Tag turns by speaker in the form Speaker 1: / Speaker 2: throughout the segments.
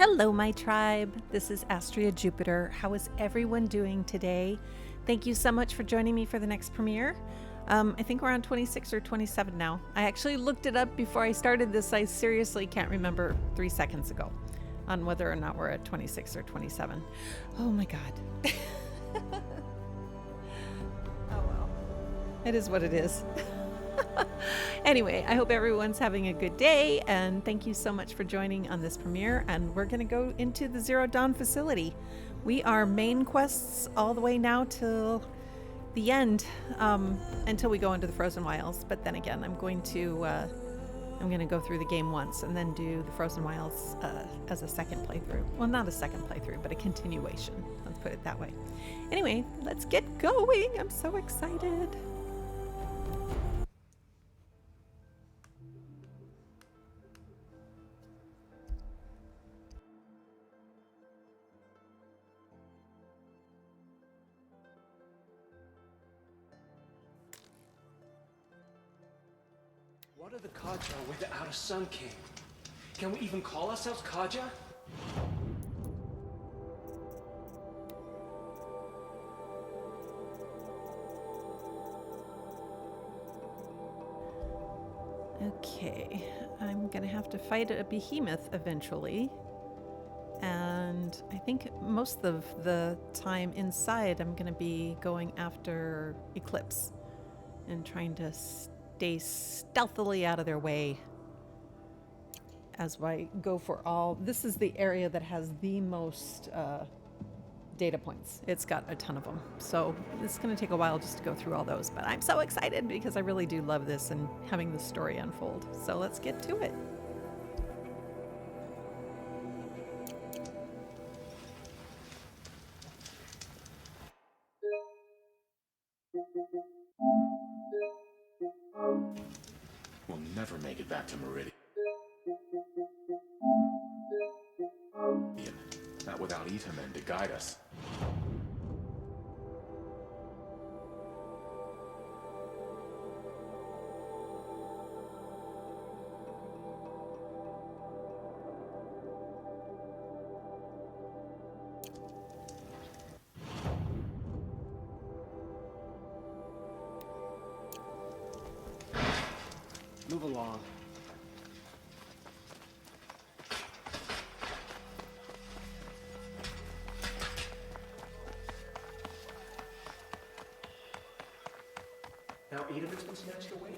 Speaker 1: Hello, my tribe. This is Astria Jupiter. How is everyone doing today? Thank you so much for joining me for the next premiere. I think we're on 26 or 27 now. I actually looked it up before I started this. I seriously can't remember 3 seconds ago on whether or not we're at 26 or 27. Oh my God. Oh well. It is what it is. Anyway, I hope everyone's having a good day, and thank you so much for joining on this premiere. And we're going to go into the Zero Dawn facility. We are main quests all the way now till the end, until we go into the Frozen Wilds. But then again, I'm going to go through the game once and then do the Frozen Wilds as a second playthrough. Well, not a second playthrough, but a continuation. Let's put it that way. Anyway, let's get going. I'm so excited.
Speaker 2: What are the Kaja without a Sun King? Can we even call ourselves Kaja?
Speaker 1: Okay, I'm gonna have to fight a behemoth eventually. And I think most of the time inside I'm gonna be going after Eclipse and trying to stay stealthily out of their way as I go for all. This is the area that has the most data points. It's got a ton of them. So it's going to take a while just to go through all those, but I'm so excited because I really do love this and having the story unfold. So let's get to it.
Speaker 3: We'll never make it back to Meridian. Not without Ethermen to guide us.
Speaker 2: Move along. Now Edom's been snatched away?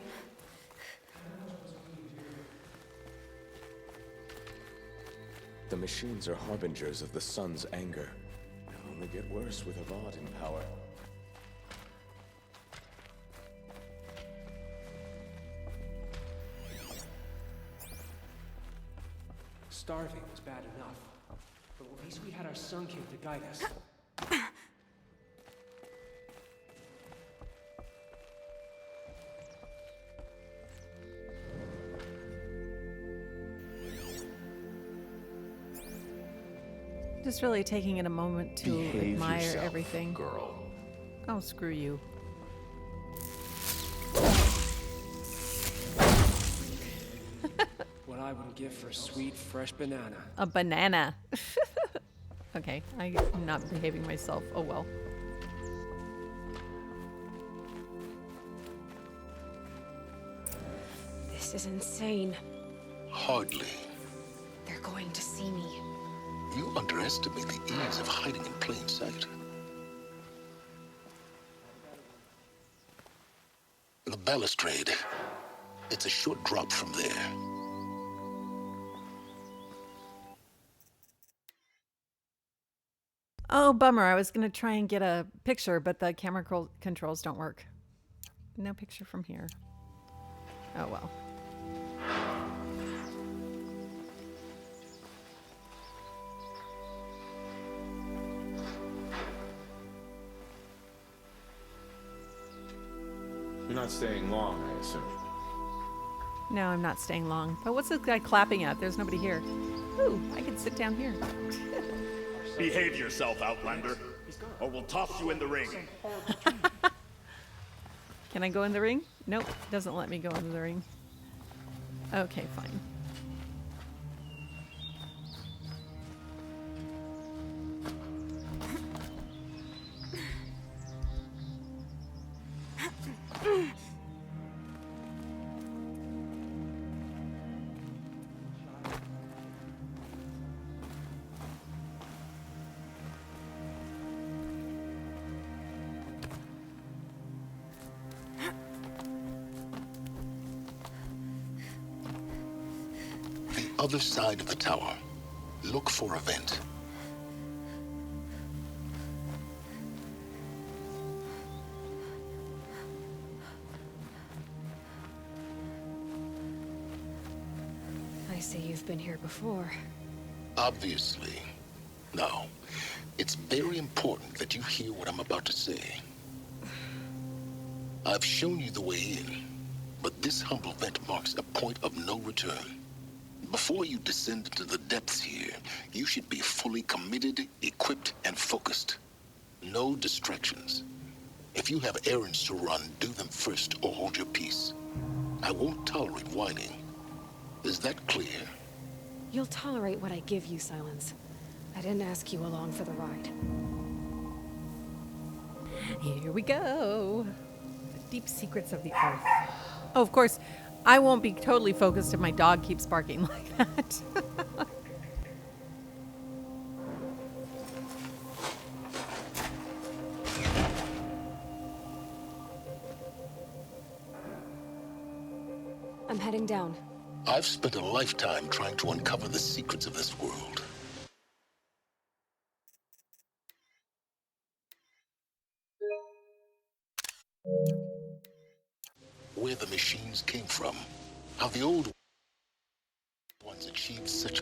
Speaker 3: The machines are harbingers of the sun's anger. They'll only get worse with Avad in power.
Speaker 2: Starving was bad enough, but at least we had our Sun King to guide us.
Speaker 1: Just really taking it a moment to
Speaker 3: Behave
Speaker 1: admire
Speaker 3: yourself,
Speaker 1: everything.
Speaker 3: girl.
Speaker 1: Oh, screw you.
Speaker 2: What I would give for a sweet, fresh banana.
Speaker 1: A banana. Okay, I'm not behaving myself. Oh well.
Speaker 4: This is insane.
Speaker 5: Hardly.
Speaker 4: They're going to see me.
Speaker 5: You underestimate the ease of hiding in plain sight. The balustrade. It's a short drop from there.
Speaker 1: Oh, bummer. I was going to try and get a picture, but the camera controls don't work. No picture from here. Oh well.
Speaker 3: You're not staying long, I assume.
Speaker 1: No, I'm not staying long. But what's this guy clapping at? There's nobody here. Ooh, I can sit down here.
Speaker 6: Behave yourself, Outlander, or we'll toss you in the ring.
Speaker 1: Can I go in the ring? Nope, doesn't let me go in the ring. Okay, fine.
Speaker 5: other side of the tower. Look for a vent.
Speaker 4: I see you've been here before.
Speaker 5: Obviously. Now, it's very important that you hear what I'm about to say. I've shown you the way in, but this humble vent marks a point of no return. Before you descend into the depths here, you should be fully committed, equipped, and focused. No distractions. If you have errands to run, do them first or hold your peace. I won't tolerate whining. Is that clear?
Speaker 4: You'll tolerate what I give you, Silence. I didn't ask you along for the ride.
Speaker 1: Here we go. The deep secrets of the earth. Oh, of course, I won't be totally focused if my dog keeps barking like that.
Speaker 4: I'm heading down.
Speaker 5: I've spent a lifetime trying to uncover the secrets of this world. Where the machines came from, how the old ones achieved such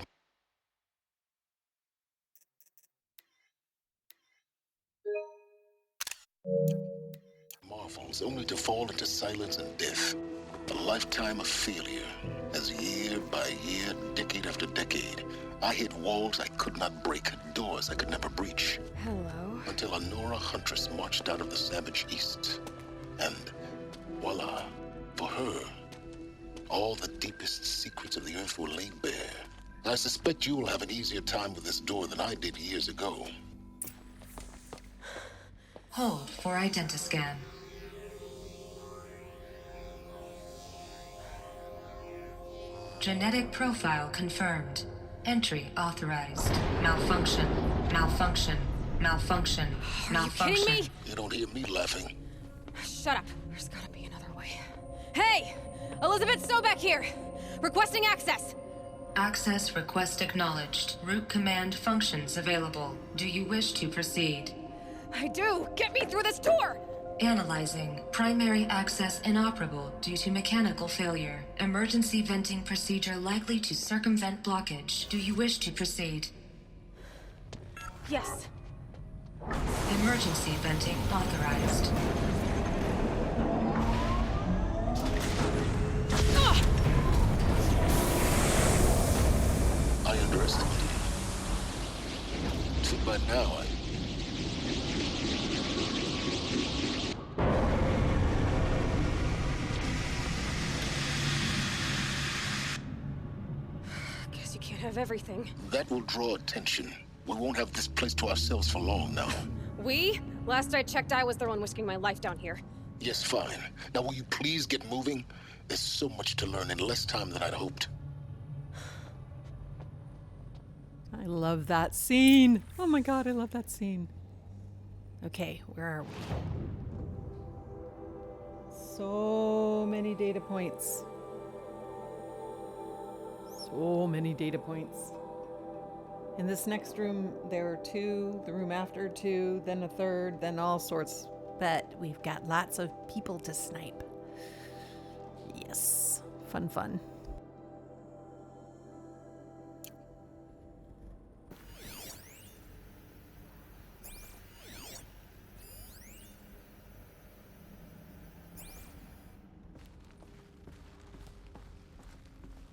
Speaker 5: marvels only to fall into silence and death. A lifetime of failure, as year by year, decade after decade, I hit walls I could not break, doors I could never breach.
Speaker 4: Hello.
Speaker 5: Until a Nora huntress marched out of the savage east. And voila, for her, all the deepest secrets of the earth were laid bare. I suspect you will have an easier time with this door than I did years ago.
Speaker 7: Hold for identiscan. Genetic profile confirmed. Entry authorized. Malfunction. Malfunction. Malfunction. Malfunction.
Speaker 4: You kidding me?
Speaker 5: You don't hear me laughing.
Speaker 4: Shut up. There's gotta be another way. Hey! Elizabeth Sobeck here! Requesting access!
Speaker 7: Access request acknowledged. Root command functions available. Do you wish to proceed?
Speaker 4: I do! Get me through this door!
Speaker 7: Analyzing. Primary access inoperable due to mechanical failure. Emergency venting procedure likely to circumvent blockage. Do you wish to proceed?
Speaker 4: Yes.
Speaker 7: Emergency venting authorized.
Speaker 5: I underestimated you. Too bad now
Speaker 4: Guess you can't have everything.
Speaker 5: that will draw attention. We won't have this place to ourselves for long now.
Speaker 4: We? Last I checked, I was the one risking my life down here.
Speaker 5: Yes, fine. Now will you please get moving? There's so much to learn in less time than I'd hoped.
Speaker 1: I love that scene. Oh my god, I love that scene. Okay, where are we? So many data points. So many data points. In this next room, there are two, the room after two, then a third, then all sorts. But we've got lots of people to snipe. Yes, fun, fun.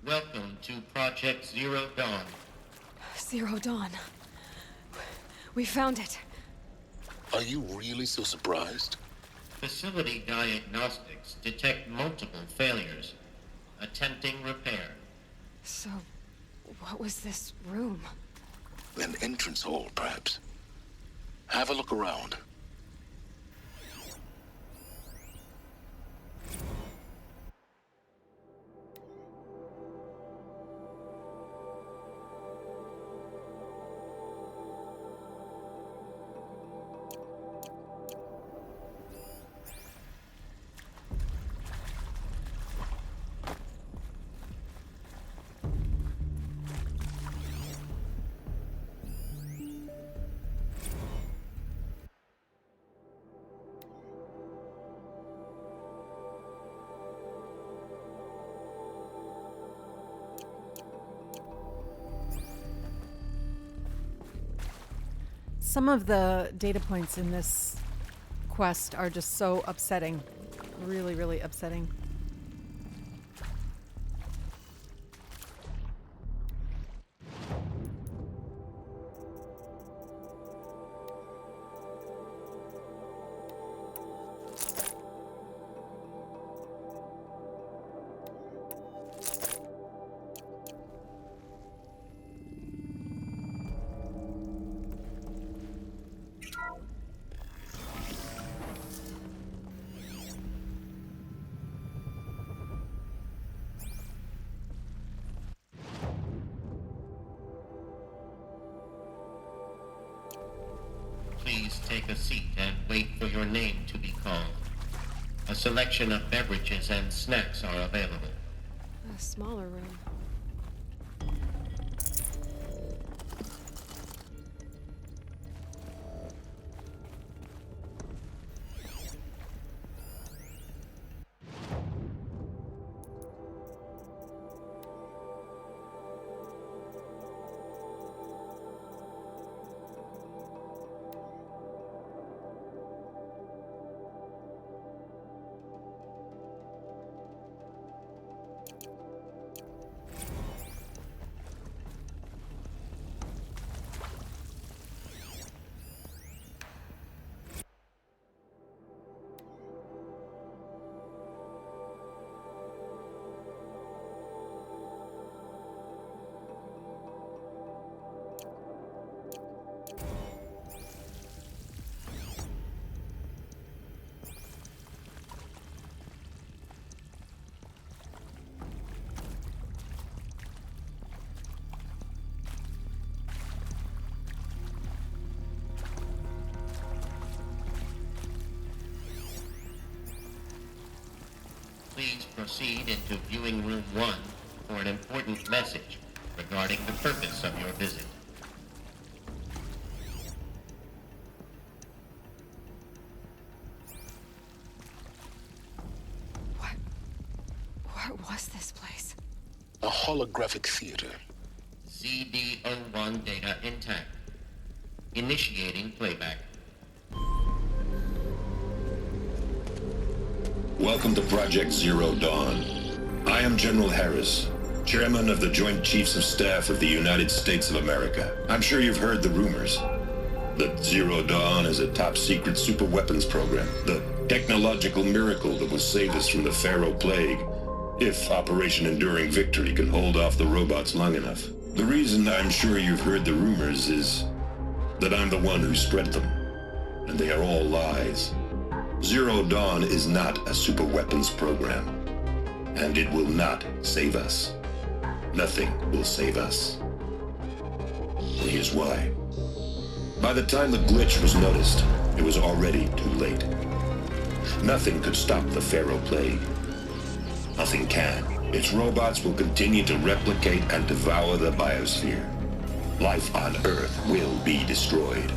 Speaker 8: Welcome to Project Zero Dawn.
Speaker 4: Zero Dawn. We found it.
Speaker 5: Are you really so surprised?
Speaker 8: Facility diagnostics detect multiple failures. Attempting repair.
Speaker 4: So, what was this room?
Speaker 5: An entrance hall, perhaps. Have a look around.
Speaker 1: Some of the data points in this quest are just so upsetting. Really, really upsetting.
Speaker 8: Please take a seat and wait for your name to be called. A selection of beverages and snacks are available.
Speaker 4: A smaller room.
Speaker 8: Please proceed into viewing room 1 for an important message regarding the purpose of your visit.
Speaker 4: What was this place?
Speaker 5: A holographic theater.
Speaker 8: CD01 data intact. Initiating playback.
Speaker 9: Welcome to Project Zero Dawn. I am General Harris, Chairman of the Joint Chiefs of Staff of the United States of America. I'm sure you've heard the rumors that Zero Dawn is a top-secret super-weapons program, the technological miracle that will save us from the Pharaoh Plague, if Operation Enduring Victory can hold off the robots long enough. The reason I'm sure you've heard the rumors is that I'm the one who spread them, and they are all lies. Zero Dawn is not a super weapons program, and it will not save us. Nothing will save us. And here's why. By the time the glitch was noticed, it was already too late. Nothing could stop the Pharaoh Plague. Nothing can. Its robots will continue to replicate and devour the biosphere. Life on Earth will be destroyed.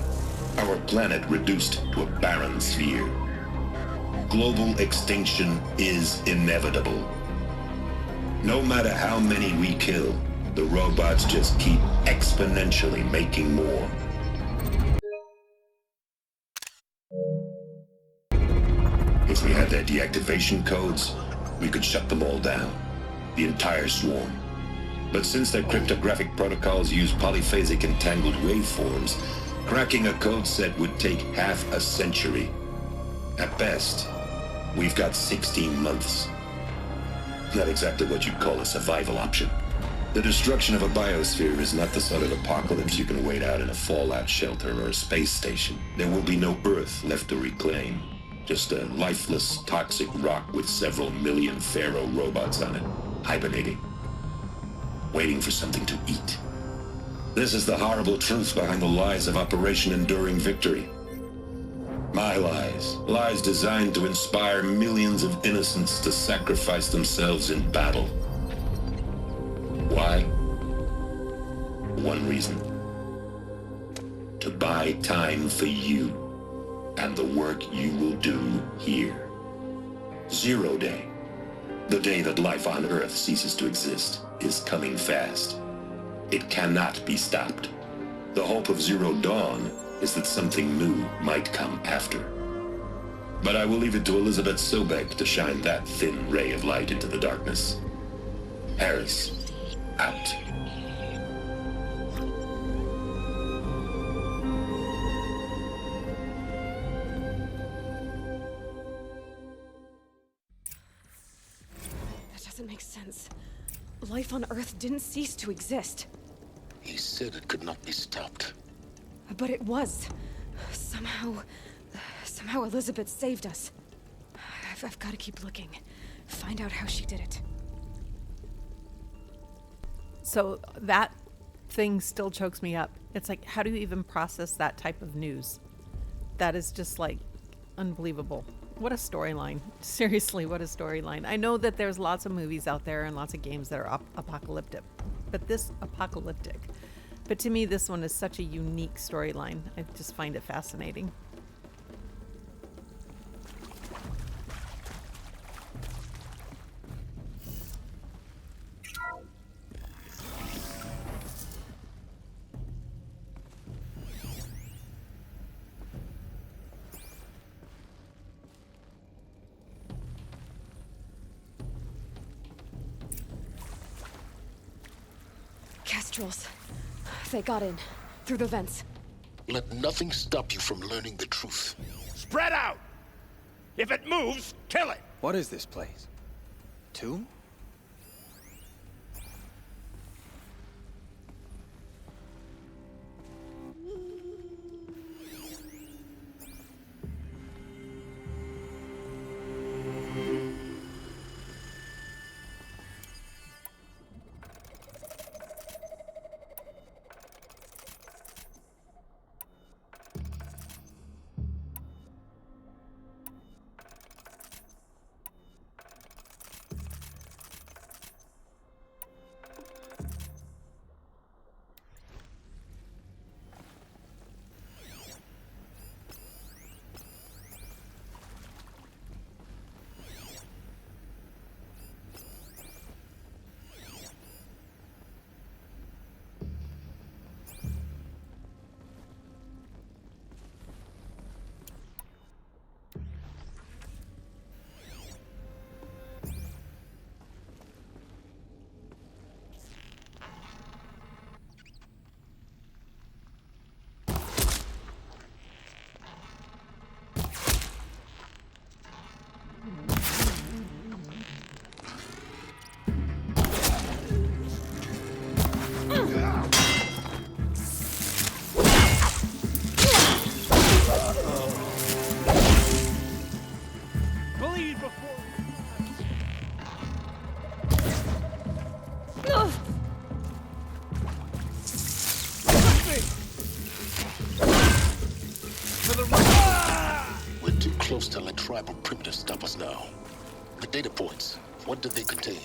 Speaker 9: Our planet reduced to a barren sphere. Global extinction is inevitable. No matter how many we kill, the robots just keep exponentially making more. If we had their deactivation codes, we could shut them all down. The entire swarm. But since their cryptographic protocols use polyphasic entangled waveforms, cracking a code set would take half a century. At best, we've got 16 months. Not exactly what you'd call a survival option. The destruction of a biosphere is not the sort of apocalypse you can wait out in a fallout shelter or a space station. There will be no Earth left to reclaim. Just a lifeless, toxic rock with several million Pharaoh robots on it, hibernating, waiting for something to eat. This is the horrible truth behind the lies of Operation Enduring Victory. My lies. Lies designed to inspire millions of innocents to sacrifice themselves in battle. Why? One reason. To buy time for you and the work you will do here. Zero Day, the day that life on Earth ceases to exist, is coming fast. It cannot be stopped. The hope of Zero Dawn is that something new might come after. But I will leave it to Elizabeth Sobek to shine that thin ray of light into the darkness. Harris, out.
Speaker 4: That doesn't make sense. Life on Earth didn't cease to exist.
Speaker 5: He said it could not be stopped.
Speaker 4: But it was. Somehow Elizabeth saved us. I've got to keep looking. Find out how she did it.
Speaker 1: So that thing still chokes me up. It's like, how do you even process that type of news? That is just like unbelievable. What a storyline. Seriously, what a storyline. I know that there's lots of movies out there and lots of games that are apocalyptic, but But to me, this one is such a unique storyline. I just find it fascinating.
Speaker 4: Kestrels. They got in. Through the vents.
Speaker 5: Let nothing stop you from learning the truth.
Speaker 6: Spread out! If it moves, kill it!
Speaker 2: What is this place? Tomb?
Speaker 5: Close to let tribal primitives stop us now. The data points, what do they contain?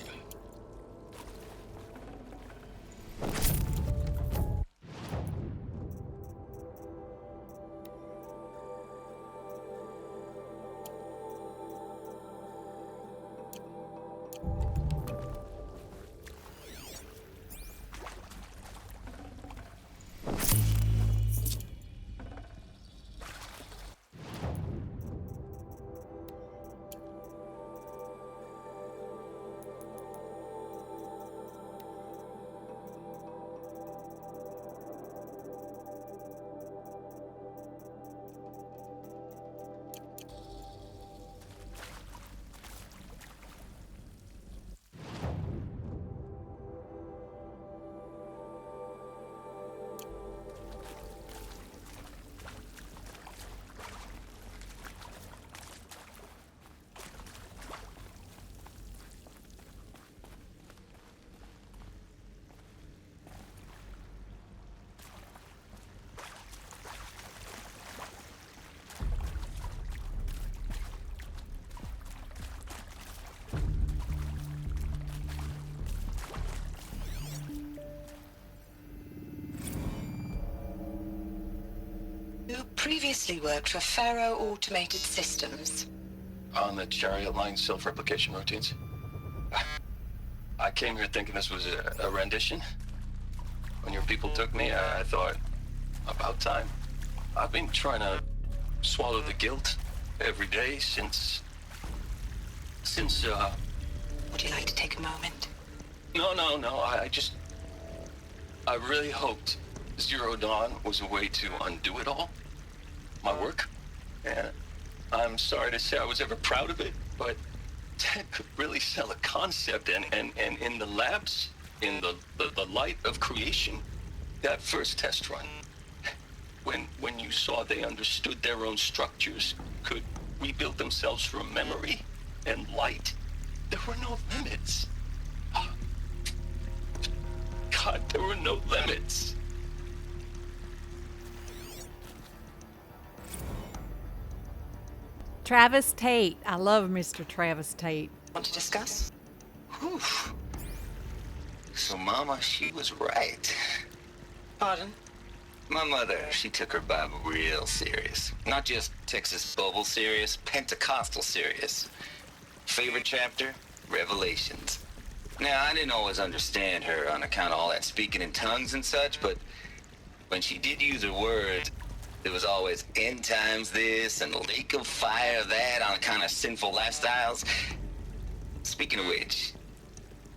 Speaker 7: You previously worked for Pharaoh Automated Systems.
Speaker 10: On the chariot line self-replication routines? I came here thinking this was a rendition. When your people took me, I thought, about time. I've been trying to swallow the guilt every day since,
Speaker 7: Would you like to take a moment?
Speaker 10: No, I really hoped Zero Dawn was a way to undo it all. My work. And I'm sorry to say I was ever proud of it, but Ted could really sell a concept, and in the labs, in the light of creation, that first test run, when you saw they understood their own structures, could rebuild themselves from memory and light, there were no limits. God, there were no limits.
Speaker 1: Travis Tate. I love Mr. Travis Tate.
Speaker 7: Want to discuss?
Speaker 5: Whew. So Mama, she was right.
Speaker 7: Pardon?
Speaker 5: My mother, she took her Bible real serious. Not just Texas Bible serious, Pentecostal serious. Favorite chapter? Revelations. Now, I didn't always understand her on account of all that speaking in tongues and such, but when she did use her words, there was always end times this and lake of fire that on account of sinful lifestyles. Speaking of which,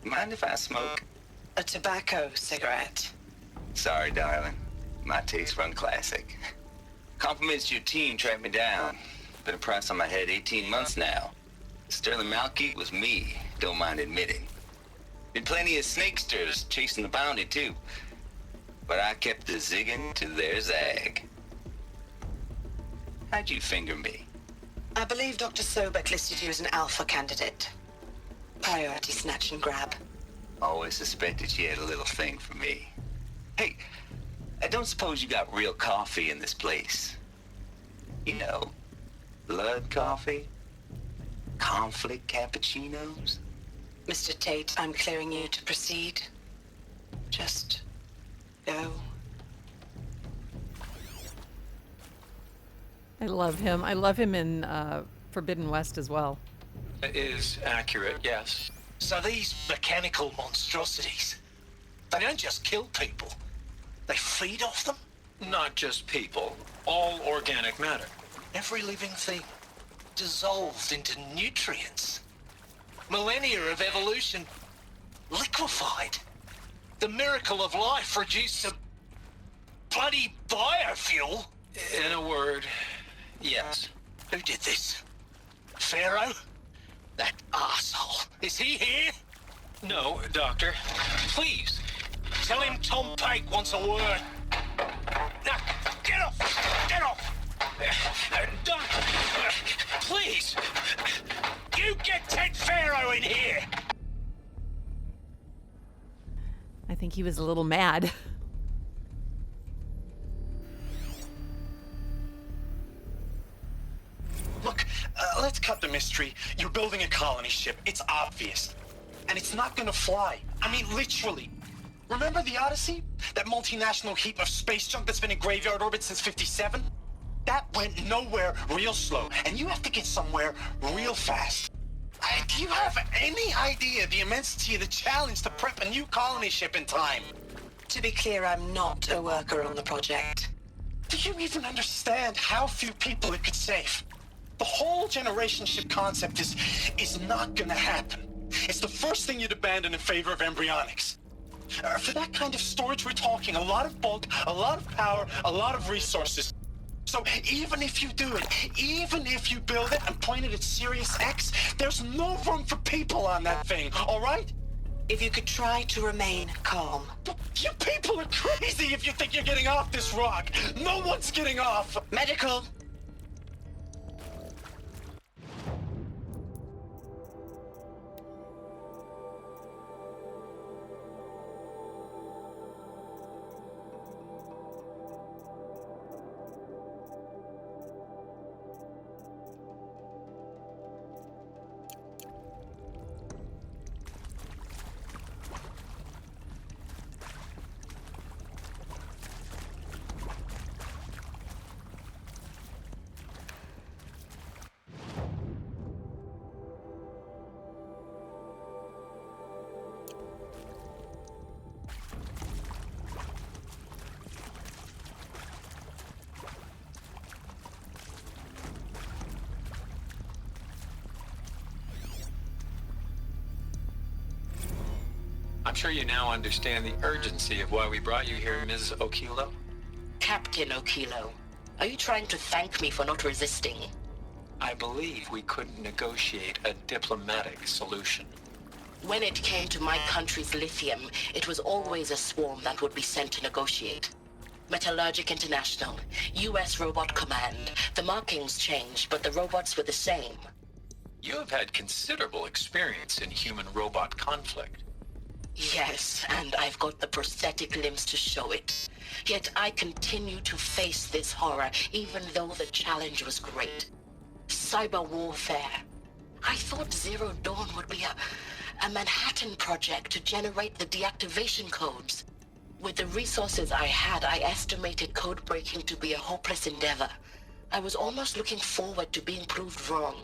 Speaker 5: mind if I smoke?
Speaker 7: A tobacco cigarette.
Speaker 5: Sorry, darling. My taste run classic. Compliments to your team tracked me down. Been a price on my head 18 months now. Sterling Malkeet was me, don't mind admitting. Been plenty of snakesters chasing the bounty, too. But I kept the zigging to their zag. How'd you finger me?
Speaker 7: I believe Dr. Sobek listed you as an alpha candidate. Priority snatch and grab.
Speaker 5: Always suspected she had a little thing for me. Hey, I don't suppose you got real coffee in this place. You know, blood coffee? Conflict cappuccinos?
Speaker 7: Mr. Tate, I'm clearing you to proceed. Just go.
Speaker 1: I love him. I love him in Forbidden West as well.
Speaker 2: Is accurate, yes.
Speaker 11: So these mechanical monstrosities, they don't just kill people, they feed off them?
Speaker 2: Not just people, all organic matter.
Speaker 11: Every living thing dissolved into nutrients. Millennia of evolution liquefied. The miracle of life reduced to bloody biofuel.
Speaker 2: In a word, yes.
Speaker 11: Who did this? Pharaoh? That asshole. Is he here?
Speaker 2: No, Doctor.
Speaker 11: Please, tell him Tom Pake wants a word. Now, get off! Get off! Doctor, please! You get Ted Pharaoh in here!
Speaker 1: I think he was a little mad.
Speaker 11: Look, let's cut the mystery. You're building a colony ship. It's obvious. And it's not gonna fly. I mean, literally. Remember the Odyssey? That multinational heap of space junk that's been in graveyard orbit since 57? That went nowhere real slow. And you have to get somewhere real fast. Do you have any idea the immensity of the challenge to prep a new colony ship in time?
Speaker 7: To be clear, I'm not a worker on the project.
Speaker 11: Do you even understand how few people it could save? The whole generation ship concept is not gonna happen. It's the first thing you'd abandon in favor of embryonics. For that kind of storage, we're talking a lot of bulk, a lot of power, a lot of resources. So even if you do it, even if you build it and point it at Sirius X, there's no room for people on that thing, all right?
Speaker 7: If you could try to remain calm.
Speaker 11: You people are crazy if you think you're getting off this rock. No one's getting off.
Speaker 7: Medical.
Speaker 12: I'm sure you now understand the urgency of why we brought you here, Ms. Okilo.
Speaker 13: Captain Okilo, are you trying to thank me for not resisting?
Speaker 12: I believe we couldn't negotiate a diplomatic solution.
Speaker 13: When it came to my country's lithium, it was always a swarm that would be sent to negotiate. Metallurgic International, U.S. Robot Command. The markings changed, but the robots were the same.
Speaker 12: You have had considerable experience in human-robot conflict.
Speaker 13: Yes, and I've got the prosthetic limbs to show it. Yet I continue to face this horror, even though the challenge was great. Cyber warfare. I thought Zero Dawn would be a Manhattan project to generate the deactivation codes. With the resources I had, I estimated code breaking to be a hopeless endeavor. I was almost looking forward to being proved wrong.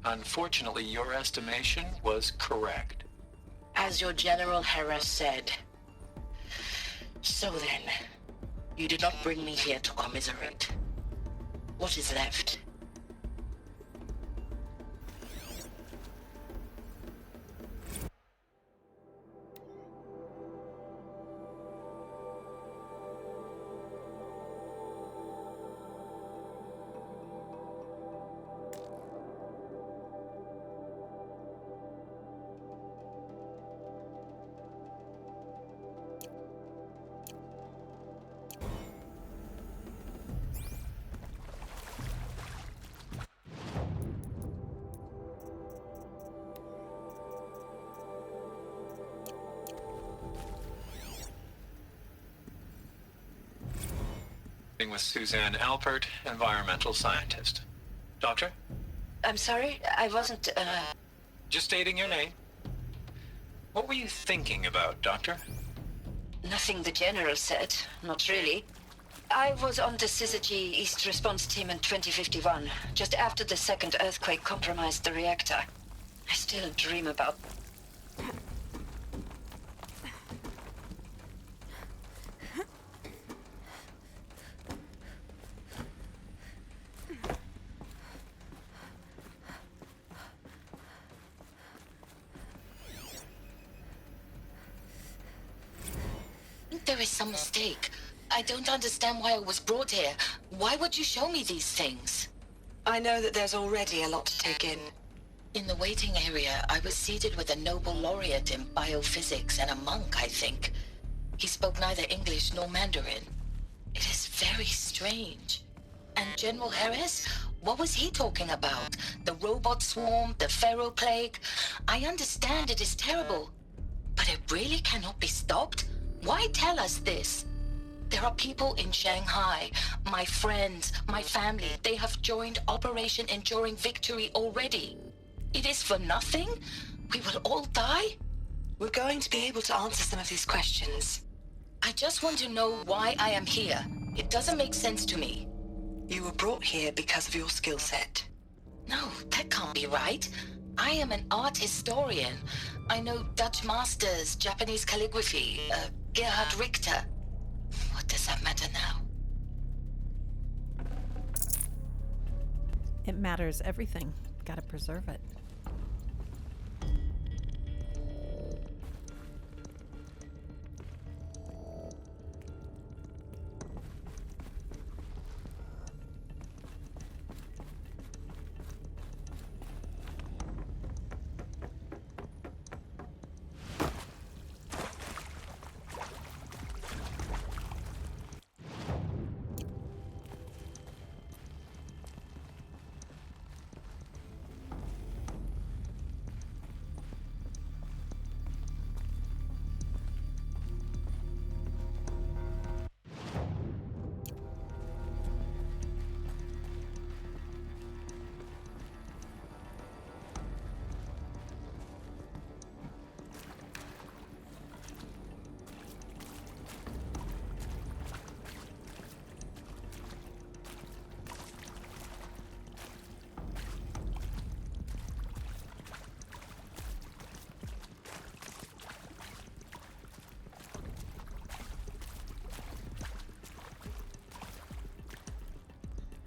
Speaker 12: Unfortunately, your estimation was correct.
Speaker 13: As your General Hera said. So then, you did not bring me here to commiserate. What is left?
Speaker 12: With Suzanne Alpert, environmental scientist. Doctor?
Speaker 13: I'm sorry, I wasn't,
Speaker 12: Just stating your name. What were you thinking about, Doctor?
Speaker 14: Nothing the General said, not really. I was on the Syzygy East Response Team in 2051, just after the second earthquake compromised the reactor. I still dream about...
Speaker 13: There is some mistake. I don't understand why I was brought here. Why would you show me these things?
Speaker 14: I know that there's already a lot to take in.
Speaker 13: In the waiting area, I was seated with a Nobel laureate in biophysics and a monk, I think. He spoke neither English nor Mandarin. It is very strange. And General Harris? What was he talking about? The robot swarm, the Pharaoh plague? I understand it is terrible. But it really cannot be stopped? Why tell us this? There are people in Shanghai, my friends, my family. They have joined Operation Enduring Victory already. It is for nothing? We will all die?
Speaker 14: We're going to be able to answer some of these questions.
Speaker 13: I just want to know why I am here. It doesn't make sense to me.
Speaker 14: You were brought here because of your skill set.
Speaker 13: No, that can't be right. I am an art historian. I know Dutch masters, Japanese calligraphy, Gerhard Richter. What does that matter now?
Speaker 1: It matters everything. Gotta preserve it.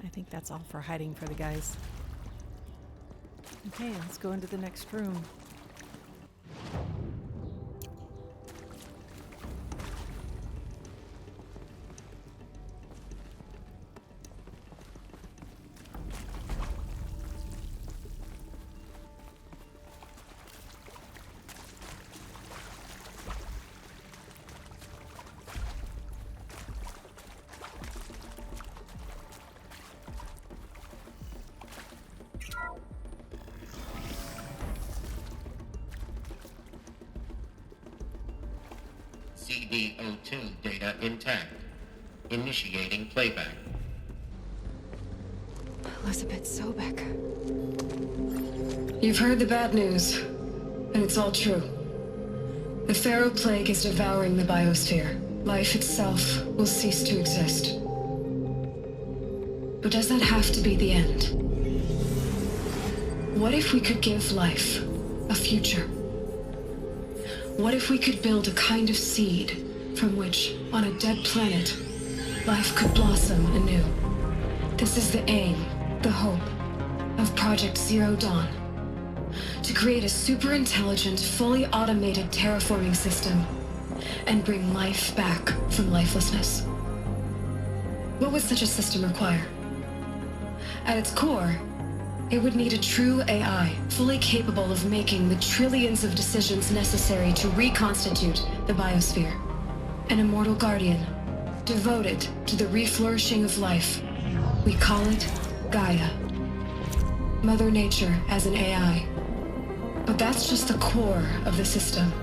Speaker 1: I think that's all for hiding for the guys. Okay, let's go into the next room.
Speaker 8: CDO2 data intact. Initiating playback.
Speaker 4: Elizabeth Sobek.
Speaker 15: You've heard the bad news, and it's all true. The Pharaoh Plague is devouring the biosphere. Life itself will cease to exist. But does that have to be the end? What if we could give life a future? What if we could build a kind of seed from which, on a dead planet, life could blossom anew? This is the aim, the hope, of Project Zero Dawn. To create a super-intelligent, fully automated terraforming system and bring life back from lifelessness. What would such a system require? At its core, it would need a true AI, fully capable of making the trillions of decisions necessary to reconstitute the biosphere. An immortal guardian, devoted to the reflourishing of life. We call it Gaia. Mother Nature as an AI. But that's just the core of the system.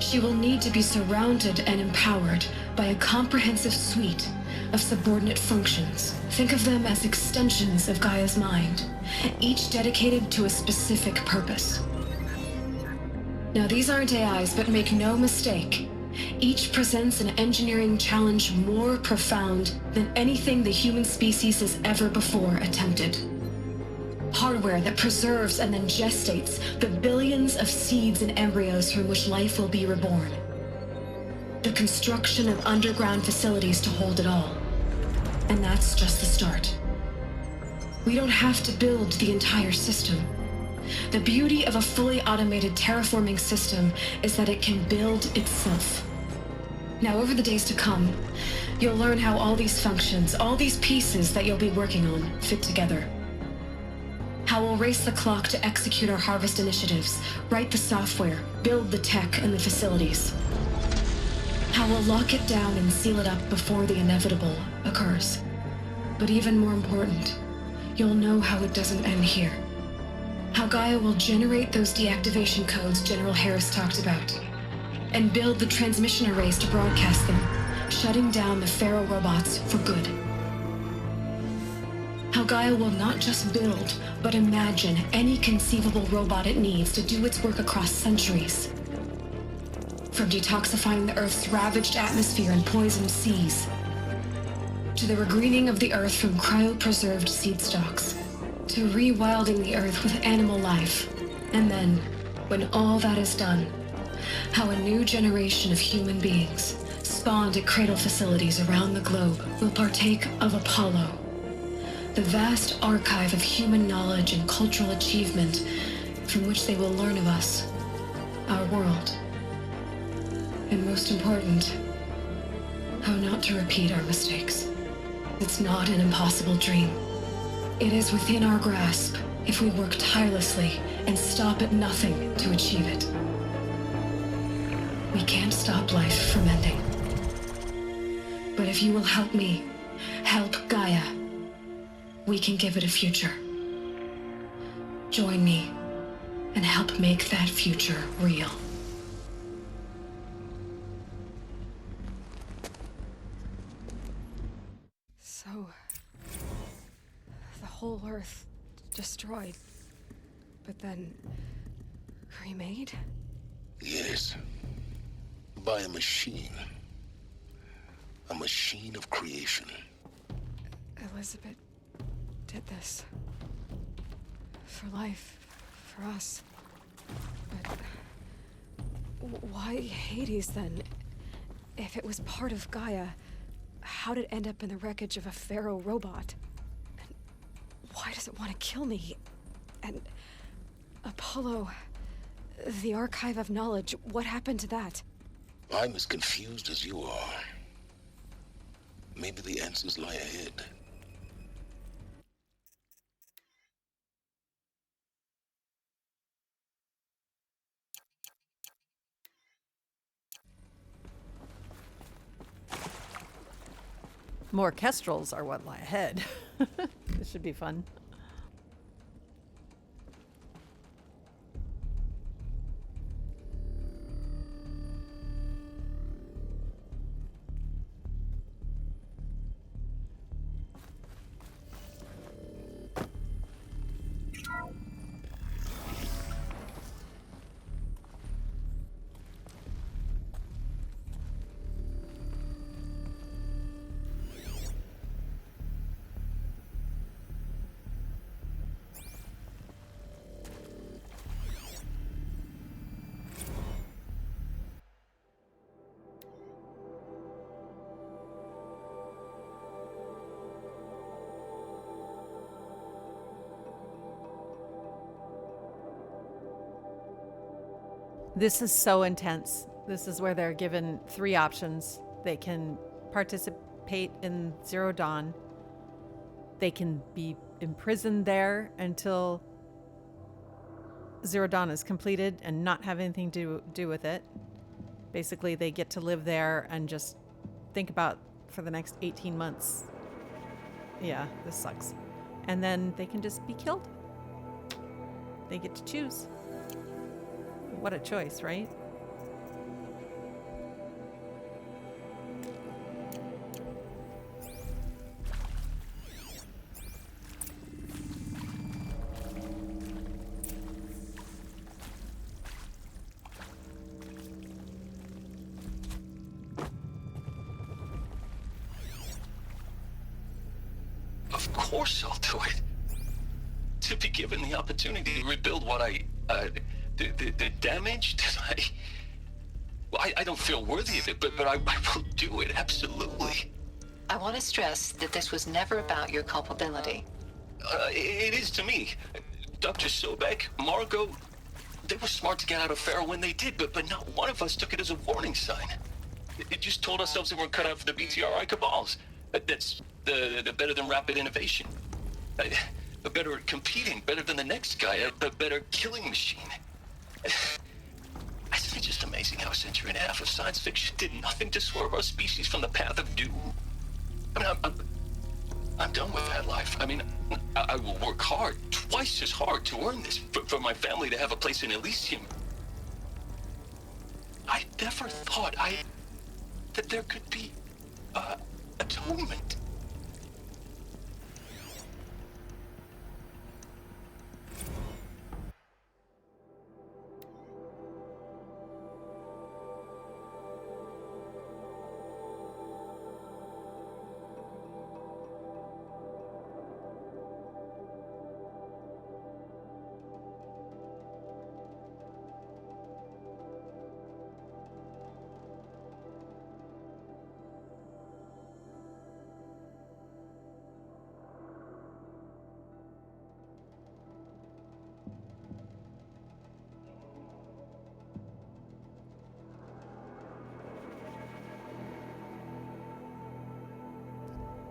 Speaker 15: She will need to be surrounded and empowered by a comprehensive suite of subordinate functions. Think of them as extensions of Gaia's mind, each dedicated to a specific purpose. Now, these aren't AIs, but make no mistake, each presents an engineering challenge more profound than anything the human species has ever before attempted. Hardware that preserves and then gestates the billions of seeds and embryos from which life will be reborn. The construction of underground facilities to hold it all. And that's just the start. We don't have to build the entire system. The beauty of a fully automated terraforming system is that it can build itself. Now, over the days to come, you'll learn how all these functions, all these pieces that you'll be working on, fit together. How we'll race the clock to execute our harvest initiatives, write the software, build the tech and the facilities. How we'll lock it down and seal it up before the inevitable occurs. But even more important, you'll know how it doesn't end here. How Gaia will generate those deactivation codes General Harris talked about, and build the transmission arrays to broadcast them, shutting down the Pharaoh robots for good. How Gaia will not just build, but imagine any conceivable robot it needs to do its work across centuries. From detoxifying the Earth's ravaged atmosphere and poisoned seas, to the regreening of the Earth from cryopreserved seed stalks, to rewilding the Earth with animal life. And then, when all that is done, how a new generation of human beings, spawned at cradle facilities around the globe, will partake of Apollo, the vast archive of human knowledge and cultural achievement from which they will learn of us, our world. And most important, how not to repeat our mistakes. It's not an impossible dream. It is within our grasp if we work tirelessly and stop at nothing to achieve it. We can't stop life from ending. But if you will help me, help Gaia, we can give it a future. Join me and help make that future real.
Speaker 4: So, the whole Earth destroyed, but then remade?
Speaker 5: Yes. By a machine. A machine of creation.
Speaker 4: Elizabeth did this. For life. For us. But why Hades then? If it was part of Gaia, how did it end up in the wreckage of a Pharaoh robot? And why does it want to kill me? And Apollo, the archive of knowledge, what happened to that?
Speaker 5: I'm as confused as you are. Maybe the answers lie ahead.
Speaker 1: More kestrels are what lie ahead. This should be fun. This is so intense. This is where they're given 3 options. They can participate in Zero Dawn. They can be imprisoned there until Zero Dawn is completed and not have anything to do with it. Basically, they get to live there and just think about for the next 18 months. Yeah, this sucks. And then they can just be killed. They get to choose. What a choice, right?
Speaker 10: Of course I'll do it. To be given the opportunity to rebuild what the damage that I don't feel worthy of it, but I will do it, absolutely.
Speaker 16: I want to stress that this was never about your culpability.
Speaker 10: It is to me. Dr. Sobek, Margot, they were smart to get out of Pharaoh when they did, but not one of us took it as a warning sign. It just told ourselves that we're cut out for the BTRI cabals. That's the better than rapid innovation. A better at competing, better than the next guy, a better killing machine. It's just amazing how a century and a half of science fiction did nothing to swerve our species from the path of doom. I mean, I'm done with that life. I mean, I will work hard, twice as hard to earn this, for my family to have a place in Elysium. I never thought that there could be atonement.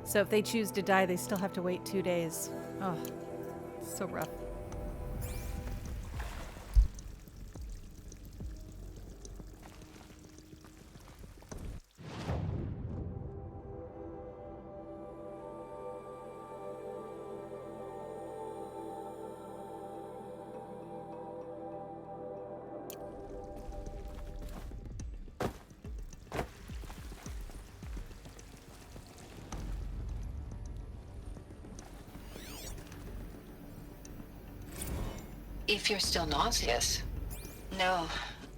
Speaker 1: So if they choose to die, they still have to wait 2 days. Oh, so rough.
Speaker 16: If you're still nauseous.
Speaker 14: No,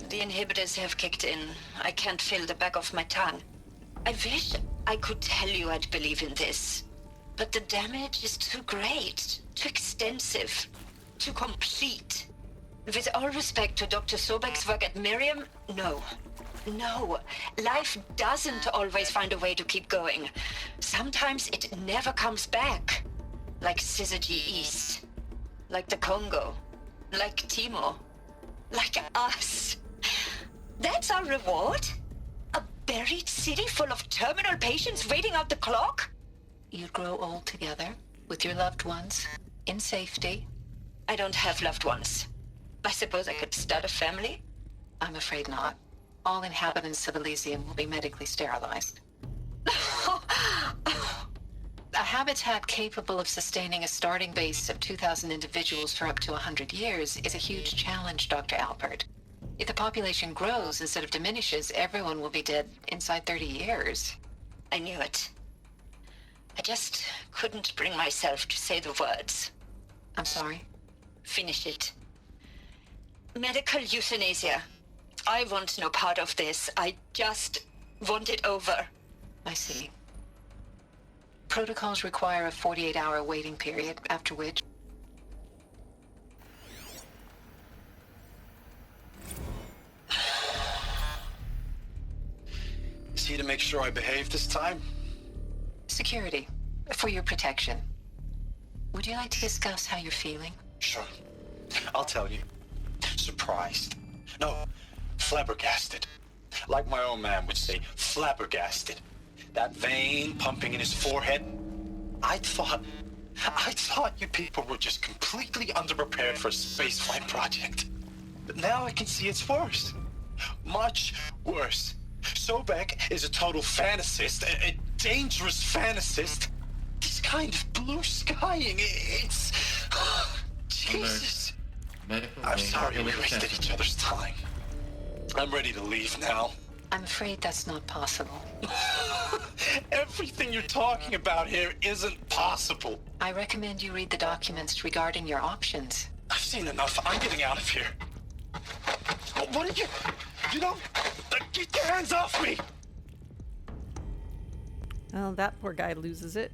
Speaker 14: the inhibitors have kicked in. I can't feel the back of my tongue. I wish I could tell you I'd believe in this. But the damage is too great, too extensive, too complete. With all respect to Dr. Sobek's work at Miriam, no. No, life doesn't always find a way to keep going. Sometimes it never comes back. Like Syzygy East. Like the Congo. Like Timo. Like us. That's our reward? A buried city full of terminal patients waiting out the clock?
Speaker 16: You'd grow old together, with your loved ones, in safety.
Speaker 14: I don't have loved ones. I suppose I could start a family?
Speaker 16: I'm afraid not. All inhabitants of Elysium will be medically sterilized. A habitat capable of sustaining a starting base of 2,000 individuals for up to 100 years is a huge challenge, Dr. Alpert. If the population grows instead of diminishes, everyone will be dead inside 30 years.
Speaker 14: I knew it. I just couldn't bring myself to say the words.
Speaker 16: I'm sorry?
Speaker 14: Finish it. Medical euthanasia. I want no part of this. I just want it over.
Speaker 16: I see. Protocols require a 48-hour waiting period, after which...
Speaker 11: Is he to make sure I behave this time?
Speaker 16: Security. For your protection. Would you like to discuss how you're feeling?
Speaker 11: Sure. I'll tell you. Surprised. No, flabbergasted. Like my own man would say, flabbergasted. That vein pumping in his forehead. I thought you people were just completely underprepared for a spaceflight project. But now I can see it's worse. Much worse. Sobek is a total fantasist, a dangerous fantasist. This kind of blue skying, it's... Jesus. I'm sorry we wasted each other's time. I'm ready to leave now.
Speaker 16: I'm afraid that's not possible.
Speaker 11: Everything you're talking about here isn't possible.
Speaker 16: I recommend you read the documents regarding your options.
Speaker 11: I've seen enough. I'm getting out of here. What did you... You know... Get your hands off me!
Speaker 1: Well, that poor guy loses it.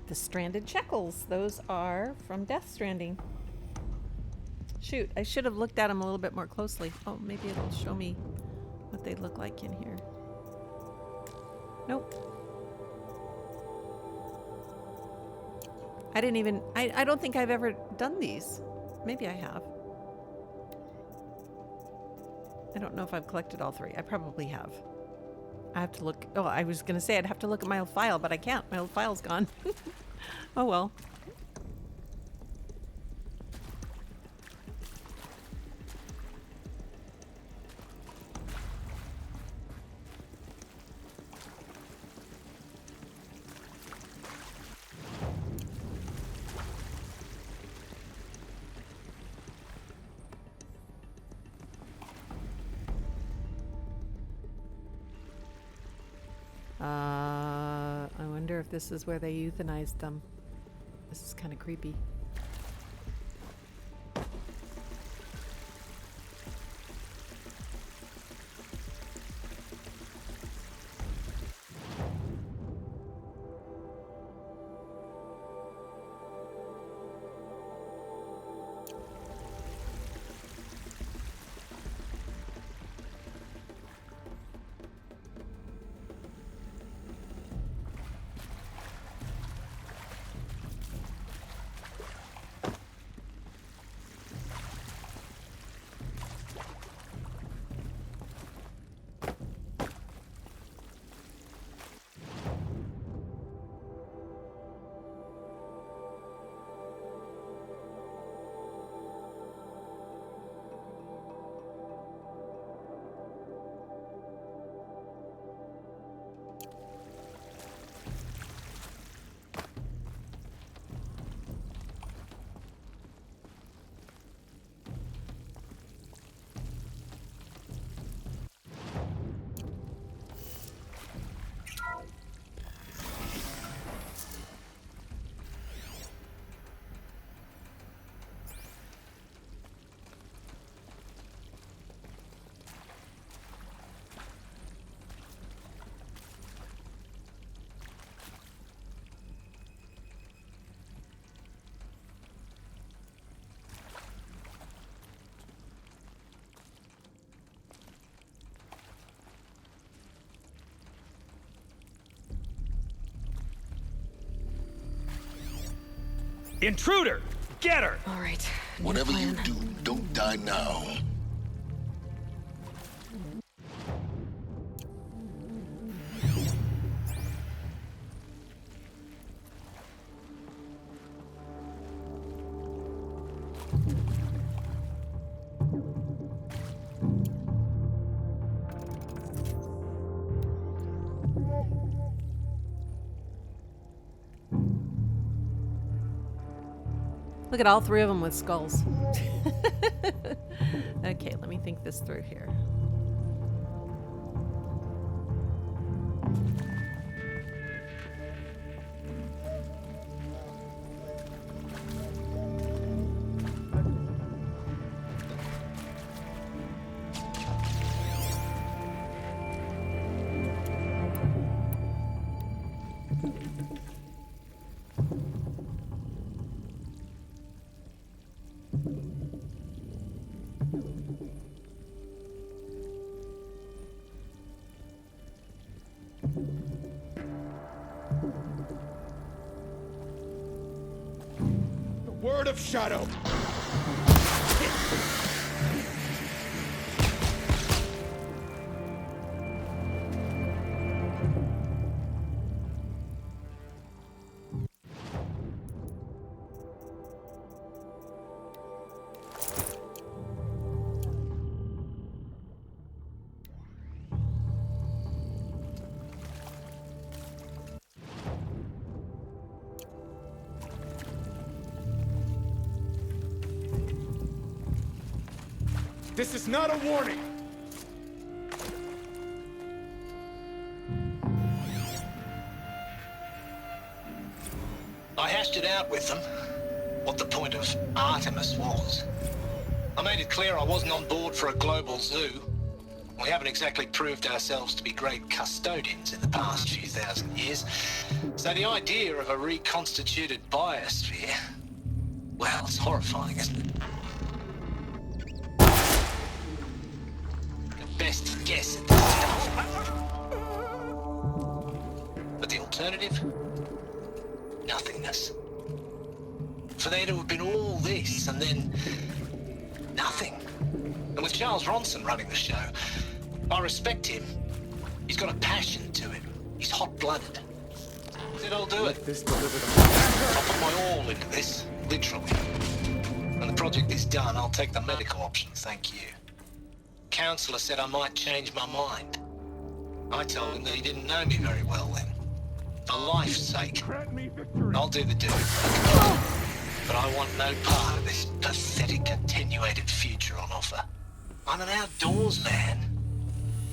Speaker 1: The stranded shekels. Those are from Death Stranding. Shoot, I should have looked at them a little bit more closely. Oh, maybe it'll show me what they look like in here. Nope. I didn't even... I don't think I've ever done these. Maybe I have. I don't know if I've collected all three. I probably have. I have to look... Oh, I was going to say I'd have to look at my old file, but I can't. My old file's gone. Oh, well. I wonder if this is where they euthanized them. This is kind of creepy.
Speaker 2: Intruder! Get her!
Speaker 4: All right.
Speaker 5: Whatever you do, don't die now.
Speaker 1: Look at all three of them with skulls. Okay, let me think this through here.
Speaker 6: of shadow! This is not a warning!
Speaker 11: I hashed it out with them, what the point of Artemis was. I made it clear I wasn't on board for a global zoo. We haven't exactly proved ourselves to be great custodians in the past few thousand years. So the idea of a reconstituted biosphere, well, it's horrifying, isn't it? Best guess at this stuff. But the alternative? Nothingness. For there to have been all this and then nothing. And with Charles Ronson running the show, I respect him. He's got a passion to him. He's hot-blooded. Said I'll do it. I'll put my all into this, literally. When the project is done, I'll take the medical option, thank you. Counselor said I might change my mind. I told him that he didn't know me very well then. For life's sake, I'll do the doing. But I want no part of this pathetic, attenuated future on offer. I'm an outdoors man.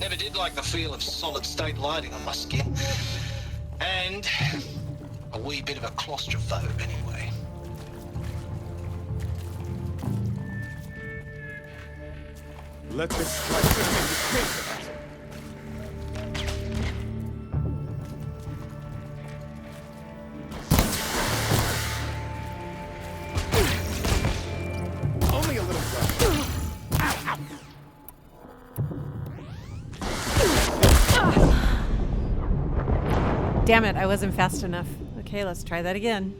Speaker 11: Never did like the feel of solid-state lighting on my skin. And a wee bit of a claustrophobe anyway.
Speaker 6: Let this strike take the case of us. Only a little left. Ow, ow.
Speaker 1: Damn it, I wasn't fast enough. Okay, let's try that again.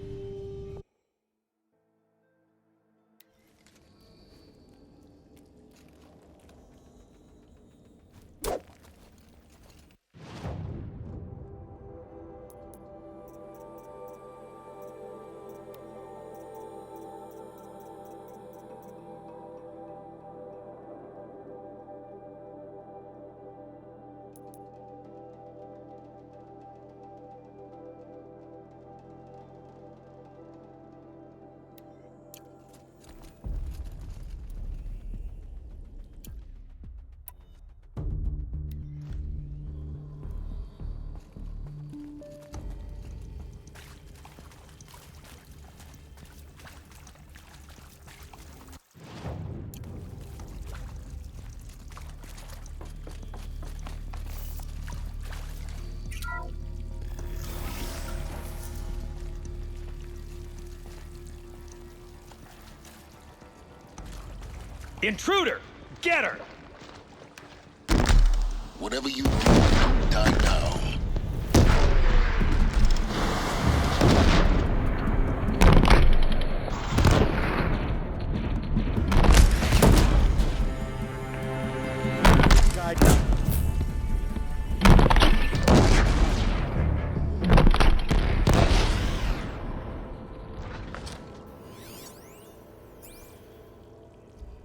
Speaker 6: Intruder! Get her!
Speaker 5: Whatever you do, don't die now.
Speaker 6: Die now.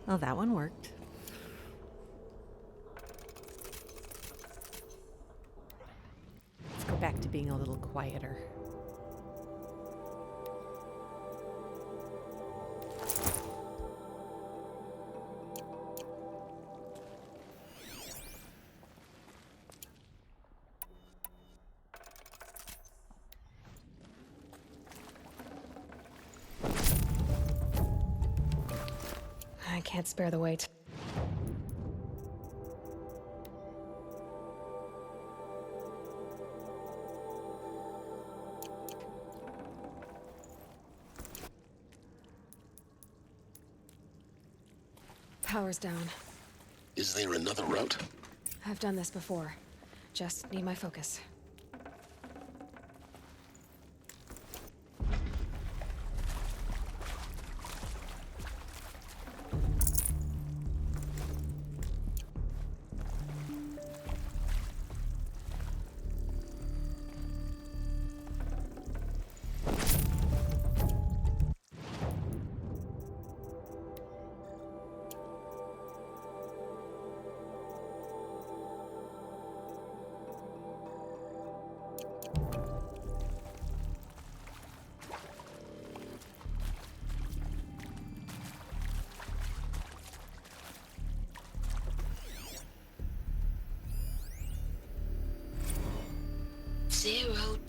Speaker 1: Well, that one worked. Let's go back to being a little quieter.
Speaker 4: I can't spare the weight. Power's down.
Speaker 5: Is there another route?
Speaker 4: I've done this before. Just need my focus.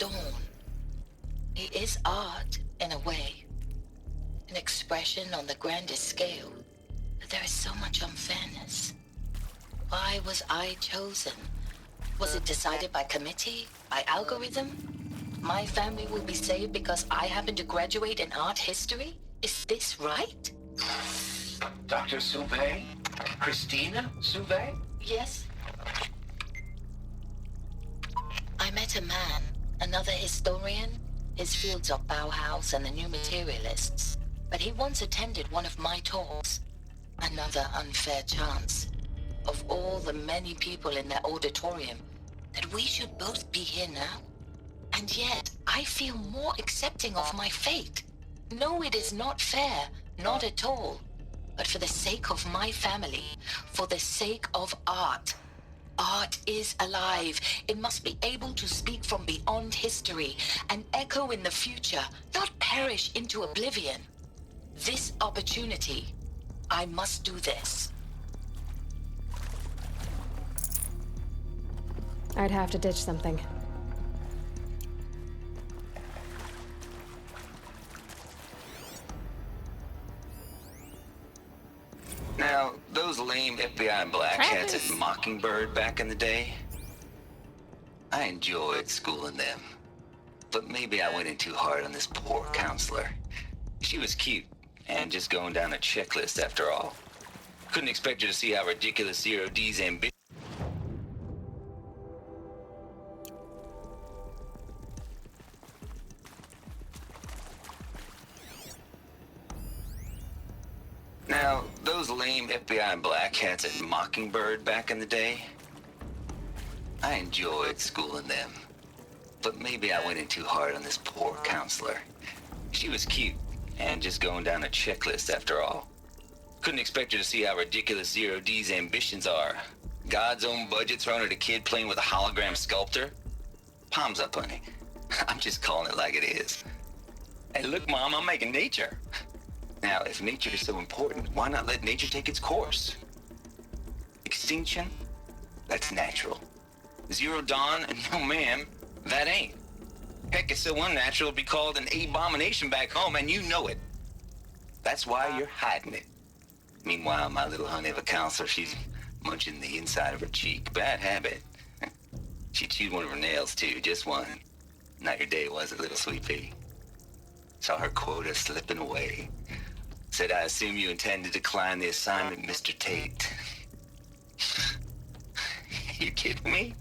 Speaker 13: Dawn. It is art, in a way. An expression on the grandest scale. But there is so much unfairness. Why was I chosen? Was it decided by committee? By algorithm? My family will be saved because I happen to graduate in art history? Is this right?
Speaker 10: Dr. Sauvé? Christina Sauvé?
Speaker 13: Yes. I met a man, another historian. His fields are Bauhaus and the New Materialists. But he once attended one of my talks. Another unfair chance. Of all the many people in that auditorium, that we should both be here now. And yet, I feel more accepting of my fate. No, it is not fair. Not at all. But for the sake of my family, for the sake of art. Art is alive. It must be able to speak from beyond history and echo in the future, not perish into oblivion. This opportunity, I must do this.
Speaker 4: I'd have to ditch something.
Speaker 10: Now, those lame FBI black hats at Mockingbird back in the day, I enjoyed schooling them. But maybe I went in too hard on this poor counselor. She was cute, and just going down a checklist after all. Couldn't expect her to see how ridiculous Zero D's ambition. Now, those lame FBI black hats at Mockingbird back in the day, I enjoyed schooling them. But maybe I went in too hard on this poor counselor. She was cute, and just going down a checklist after all. Couldn't expect her to see how ridiculous Zero D's ambitions are. God's own budget thrown at a kid playing with a hologram sculptor? Palms up, honey. I'm just calling it like it is. Hey, look, Mom, I'm making nature. Now, if nature is so important, why not let nature take its course? Extinction? That's natural. Zero Dawn? No, ma'am, that ain't. Heck, it's so unnatural it'd be called an abomination back home, and you know it. That's why you're hiding it. Meanwhile, my little honey of a counselor, she's munching the inside of her cheek. Bad habit. She chewed one of her nails, too, just one. Not your day, was it, little sweet pea? Saw her quota slipping away. Said, I assume you intend to decline the assignment, Mr. Tate. You kidding me?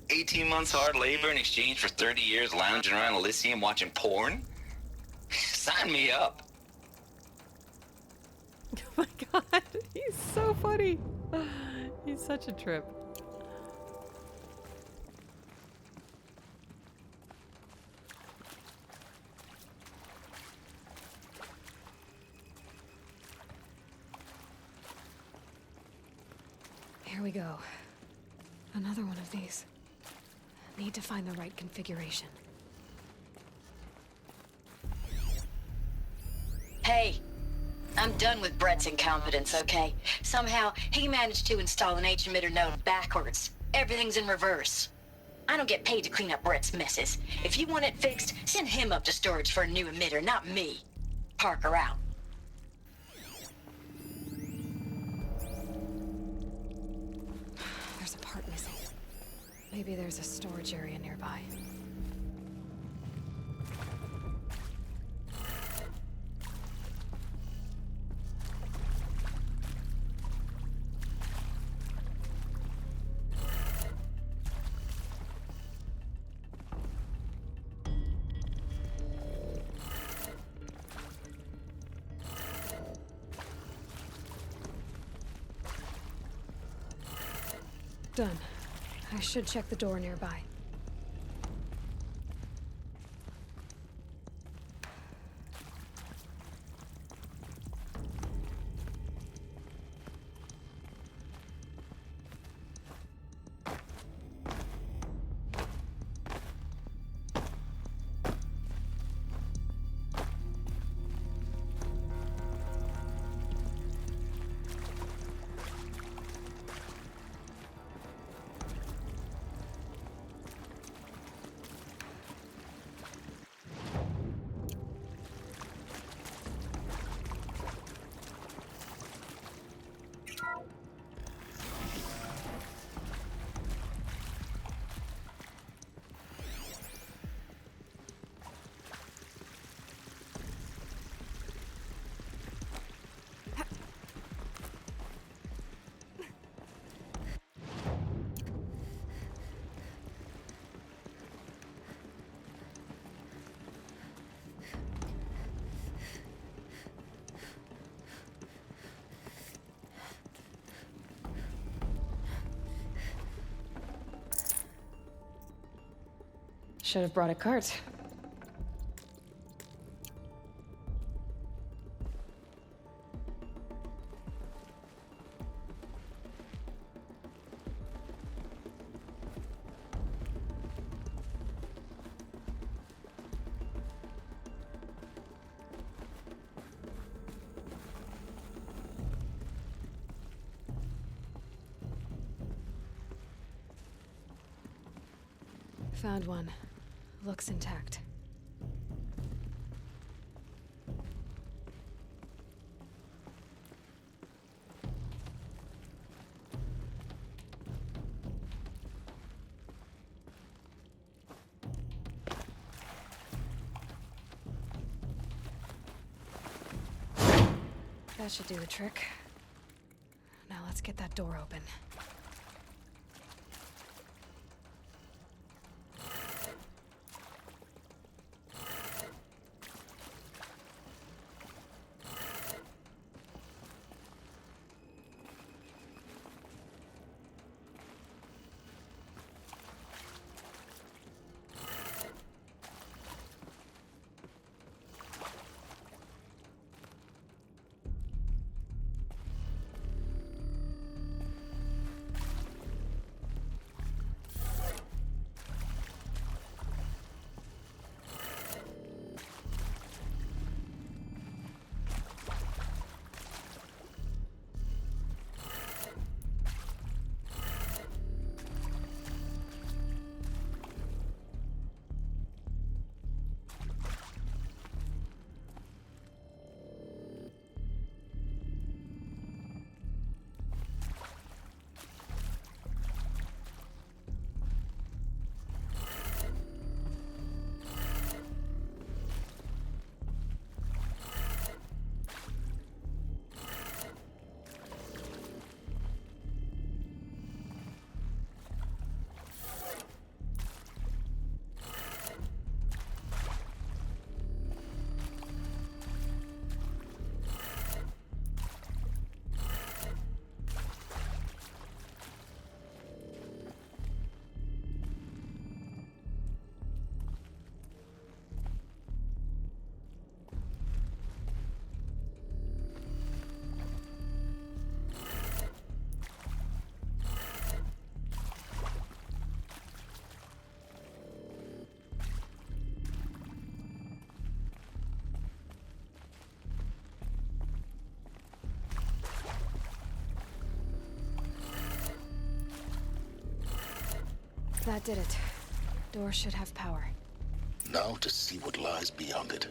Speaker 10: 18 months hard labor in exchange for 30 years lounging around Elysium watching porn? Sign me up.
Speaker 1: Oh my god, he's so funny. He's such a trip.
Speaker 4: Here we go. Another one of these. Need to find the right configuration.
Speaker 14: Hey, I'm done with Brett's incompetence, okay? Somehow, he managed to install an H-emitter node backwards. Everything's in reverse. I don't get paid to clean up Brett's messes. If you want it fixed, send him up to storage for a new emitter, not me. Parker out.
Speaker 4: There's a part missing. Maybe there's a storage area nearby. Done. I should check the door nearby. should have brought a cart. Found one. Looks intact. That should do the trick. Now let's get that door open. That did it. Door should have power.
Speaker 5: Now to see what lies beyond it.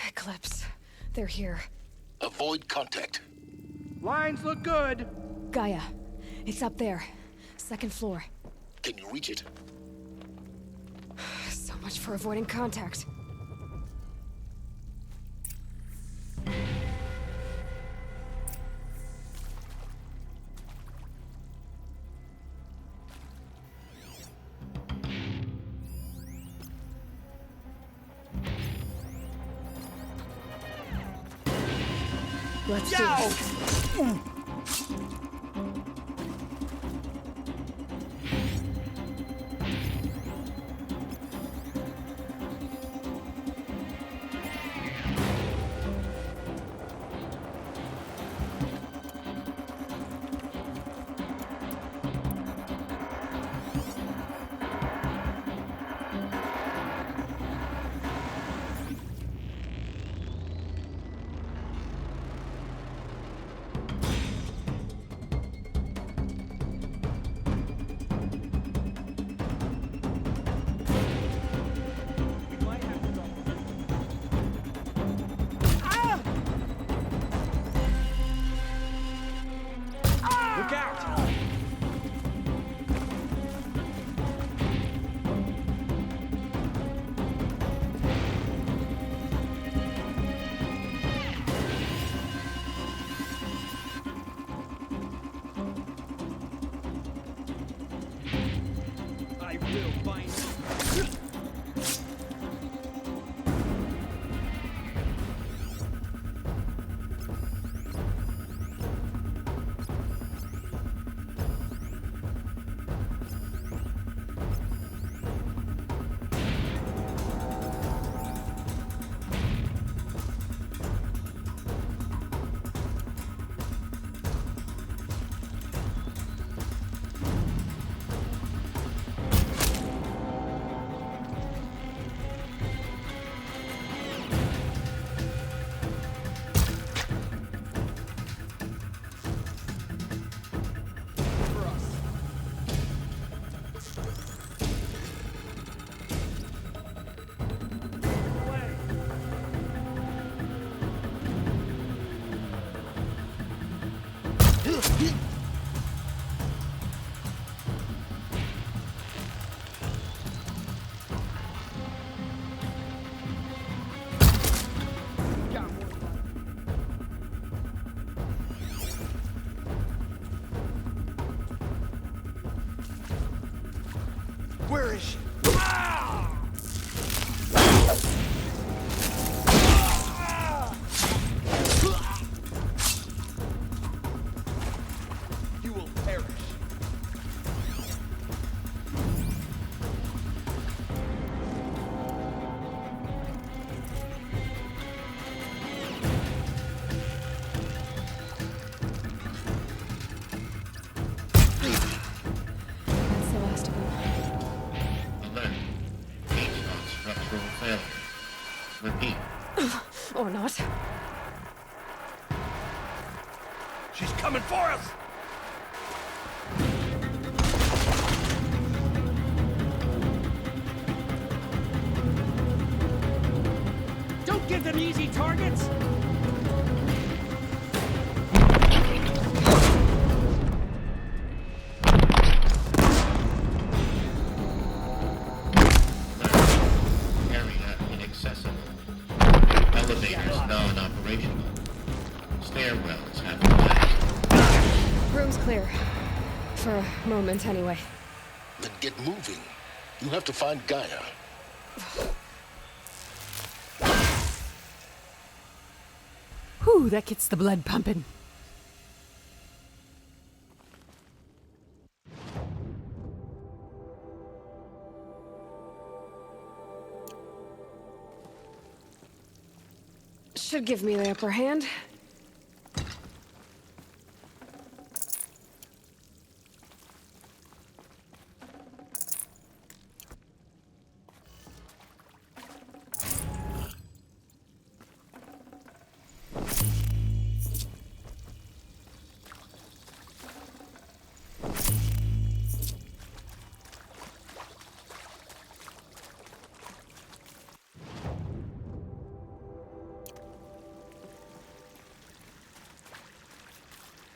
Speaker 4: Eclipse. They're here.
Speaker 5: Avoid contact.
Speaker 2: Lines look good.
Speaker 4: Gaia. It's up there. Second floor.
Speaker 5: Can you reach it?
Speaker 4: So much for avoiding contact. Let's do this.
Speaker 2: Where is she? You will perish.
Speaker 4: That's the last of them.
Speaker 8: Alert. H-Lock structural failure. Repeat.
Speaker 4: Or not.
Speaker 2: She's coming for us! Don't give them easy targets!
Speaker 8: Area inaccessible. Elevators non-operational. Stairwells have collapsed.
Speaker 4: Room's clear. For a moment, anyway.
Speaker 5: Then get moving. You have to find Gaia.
Speaker 1: Whew, that gets the blood pumping.
Speaker 4: Should give me the upper hand.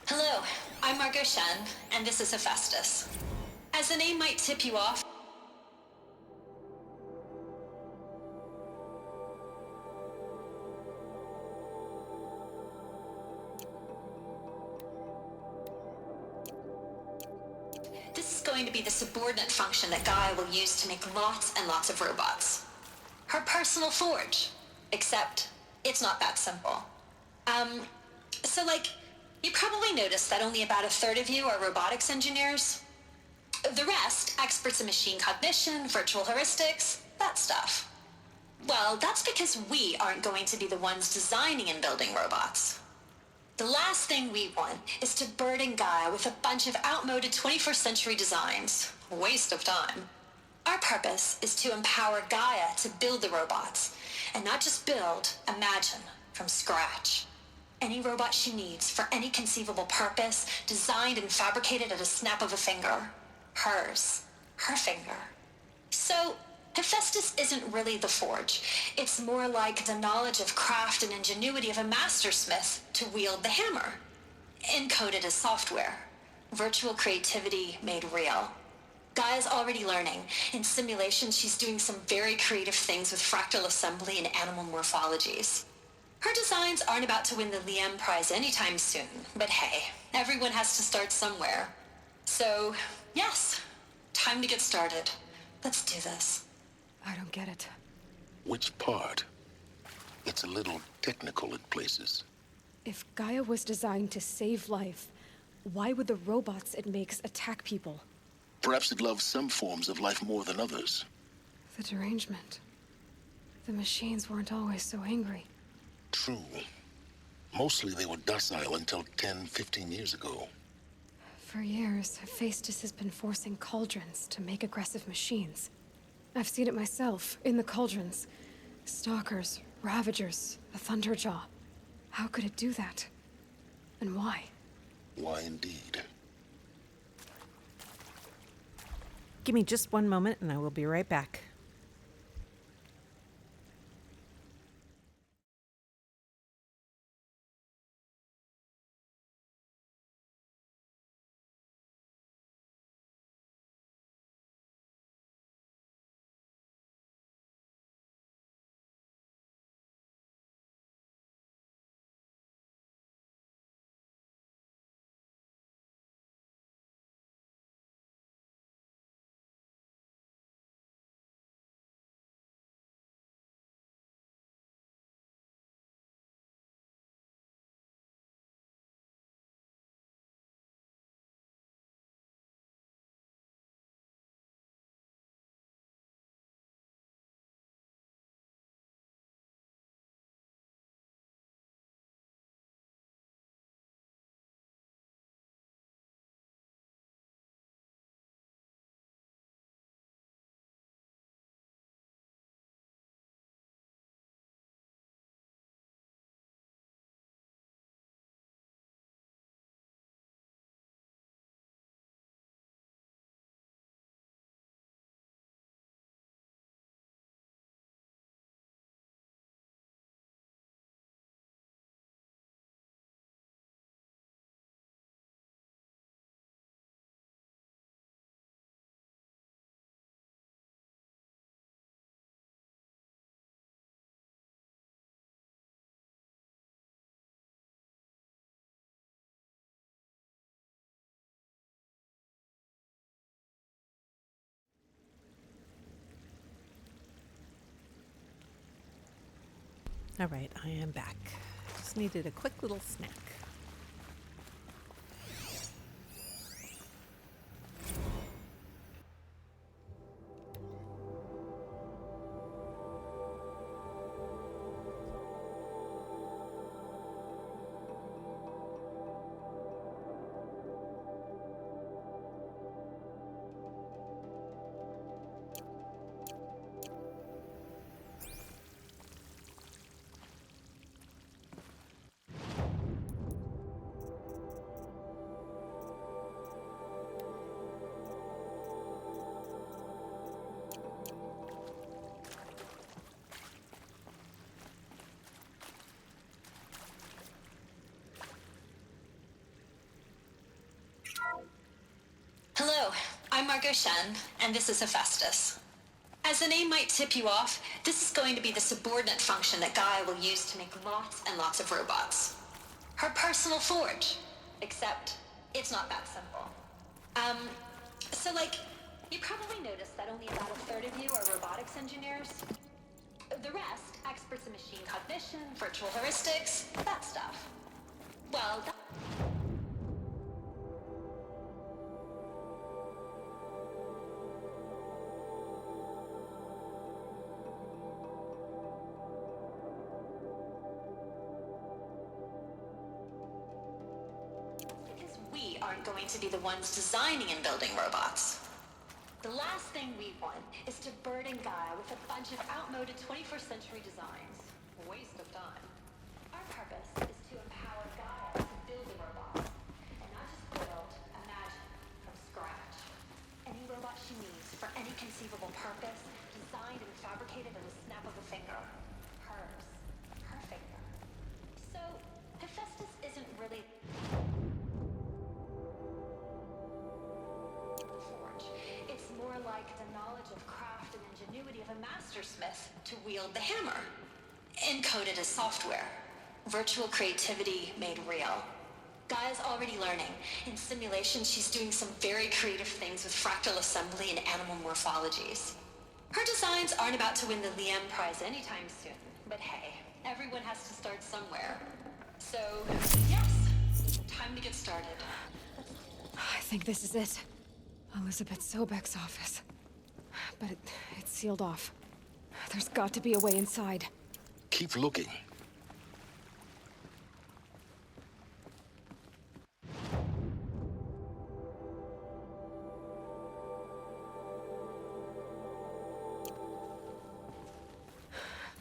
Speaker 17: Hello, I'm Margot Shen, and this is Hephaestus. As the name might tip you off, this is going to be the subordinate function that Gaia will use to make lots and lots of robots. Her personal forge. Except, it's not that simple. You probably noticed that only about a third of you are robotics engineers. The rest, experts in machine cognition, virtual heuristics, that stuff. Well, that's because we aren't going to be the ones designing and building robots. The last thing we want is to burden Gaia with a bunch of outmoded 21st century designs. Waste of time. Our purpose is to empower Gaia to build the robots, and not just build, imagine, from scratch. Any robot she needs for any conceivable purpose, designed and fabricated at a snap of a finger. Hers. Her finger. So, Hephaestus isn't really the forge. It's more like the knowledge of craft and ingenuity of a mastersmith to wield the hammer. Encoded as software. Virtual creativity made real. Gaia's already learning. In simulations, she's doing some very creative things with fractal assembly and animal morphologies. Her designs aren't about to win the Liam Prize anytime soon, but hey, everyone has to start somewhere. So, yes, time to get started. Let's do this.
Speaker 4: I don't get it.
Speaker 5: Which part? It's a little technical in places.
Speaker 4: If Gaia was designed to save life, why would the robots it makes attack people?
Speaker 5: Perhaps it loves some forms of life more than others.
Speaker 4: The derangement. The machines weren't always so angry.
Speaker 5: True. Mostly they were docile until 10, 15 years ago.
Speaker 4: For years, Hephaestus has been forcing cauldrons to make aggressive machines. I've seen it myself, in the cauldrons. Stalkers, Ravagers, a Thunderjaw. How could it do that? And why?
Speaker 5: Why indeed?
Speaker 1: Give me just one moment and I will be right back. All right, I am back. Just needed a quick little snack.
Speaker 17: Hello, I'm Margot Shen, and this is Hephaestus. As the name might tip you off, this is going to be the subordinate function that Gaia will use to make lots and lots of robots. Her personal forge. Except, it's not that simple. You probably noticed that only about a third of you are robotics engineers. The rest, experts in machine cognition, virtual heuristics, that stuff. Well, because we aren't going to be the ones designing and building robots. The last thing we want is to burden Gaia with a bunch of outmoded 21st century designs. Waste of time. Our purpose is to empower Gaia to build the robots, and not just build, imagine, from scratch. Any robot she needs for any conceivable purpose, designed and fabricated in a snap of a finger. Hers. Her finger. So, Hephaestus isn't really it's more like the knowledge of craft and ingenuity of a mastersmith to wield the hammer. Encoded as software. Virtual creativity made real. Gaia's already learning. In simulation, she's doing some very creative things with fractal assembly and animal morphologies. Her designs aren't about to win the Liam Prize anytime soon, but hey, everyone has to start somewhere. So, yes, time to get started.
Speaker 4: I think this is it. Elizabeth Sobek's office. But it's sealed off. There's got to be a way inside.
Speaker 5: Keep looking.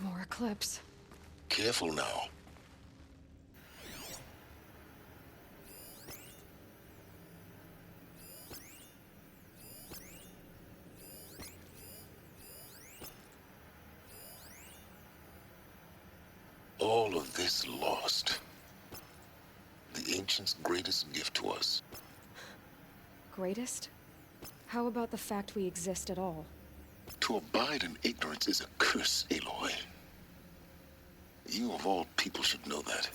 Speaker 4: More eclipse.
Speaker 5: Careful now. All of this lost. The ancients' greatest gift to us.
Speaker 4: Greatest? How about the fact we exist at all?
Speaker 5: To abide in ignorance is a curse, Aloy. You of all people should know that.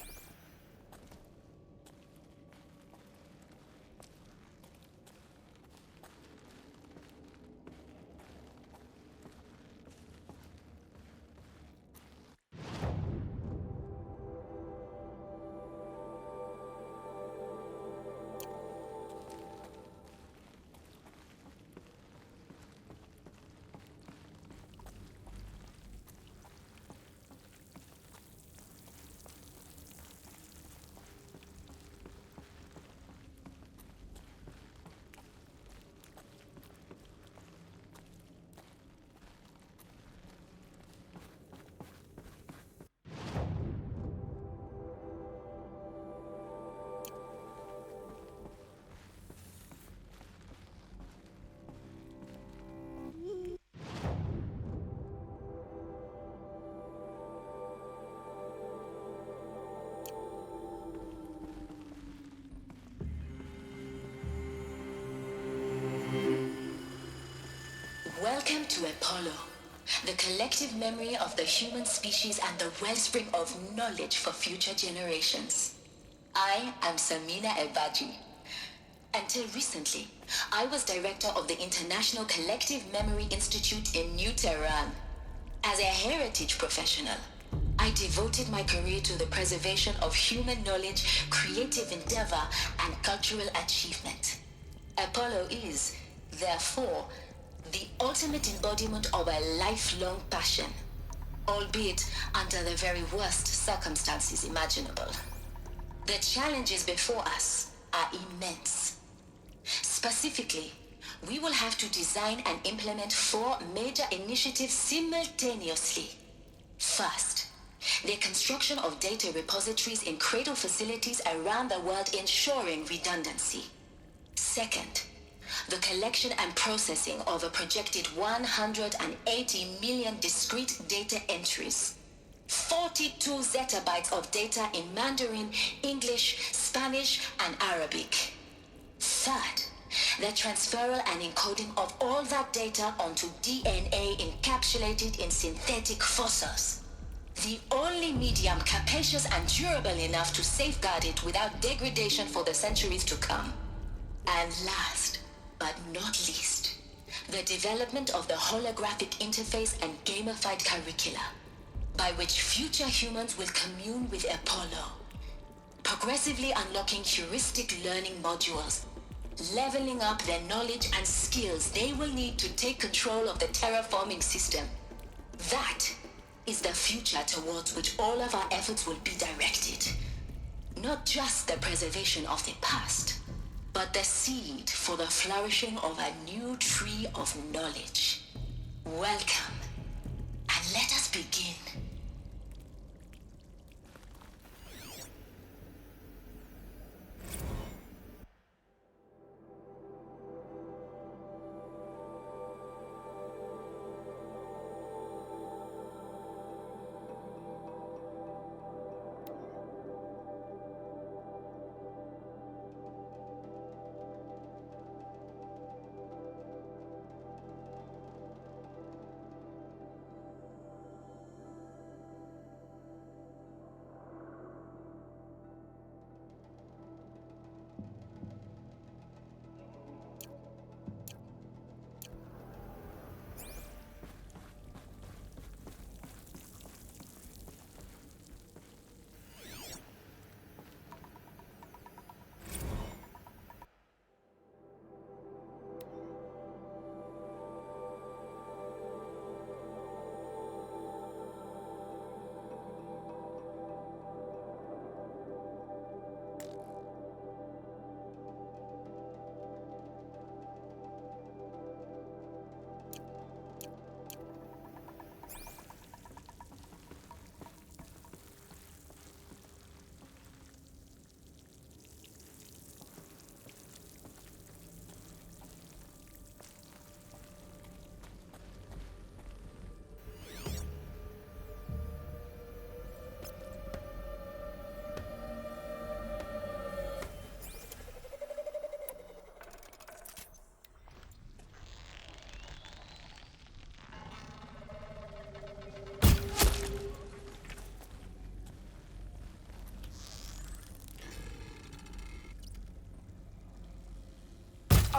Speaker 13: Welcome to Apollo, the collective memory of the human species and the wellspring of knowledge for future generations. I am Samina Ebaji. Until recently, I was director of the International Collective Memory Institute in New Tehran. As a heritage professional, I devoted my career to the preservation of human knowledge, creative endeavor, and cultural achievement. Apollo is, therefore, the ultimate embodiment of a lifelong passion, albeit under the very worst circumstances imaginable. The challenges before us are immense. Specifically, we will have to design and implement 4 major initiatives simultaneously. First, the construction of data repositories in cradle facilities around the world ensuring redundancy. Second, the collection and processing of a projected 180 million discrete data entries. 42 zettabytes of data in Mandarin, English, Spanish, and Arabic. Third, the transferal and encoding of all that data onto DNA encapsulated in synthetic fossils. The only medium capacious and durable enough to safeguard it without degradation for the centuries to come. And last, but not least, the development of the holographic interface and gamified curricula, by which future humans will commune with Apollo, progressively unlocking heuristic learning modules, leveling up their knowledge and skills they will need to take control of the terraforming system. That is the future towards which all of our efforts will be directed. Not just the preservation of the past, but the seed for the flourishing of a new tree of knowledge. Welcome, and let us begin.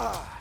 Speaker 4: Calm.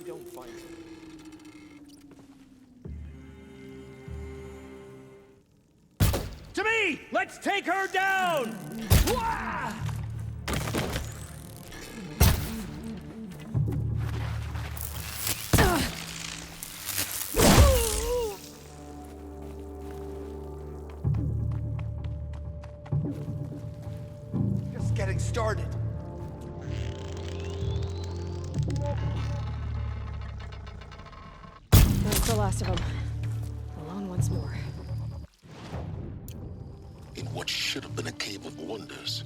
Speaker 2: don't find it.
Speaker 6: To me! Let's take her down! Wah!
Speaker 11: Just getting started.
Speaker 4: That's the last of them. Alone once more.
Speaker 5: In what should have been a cave of wonders.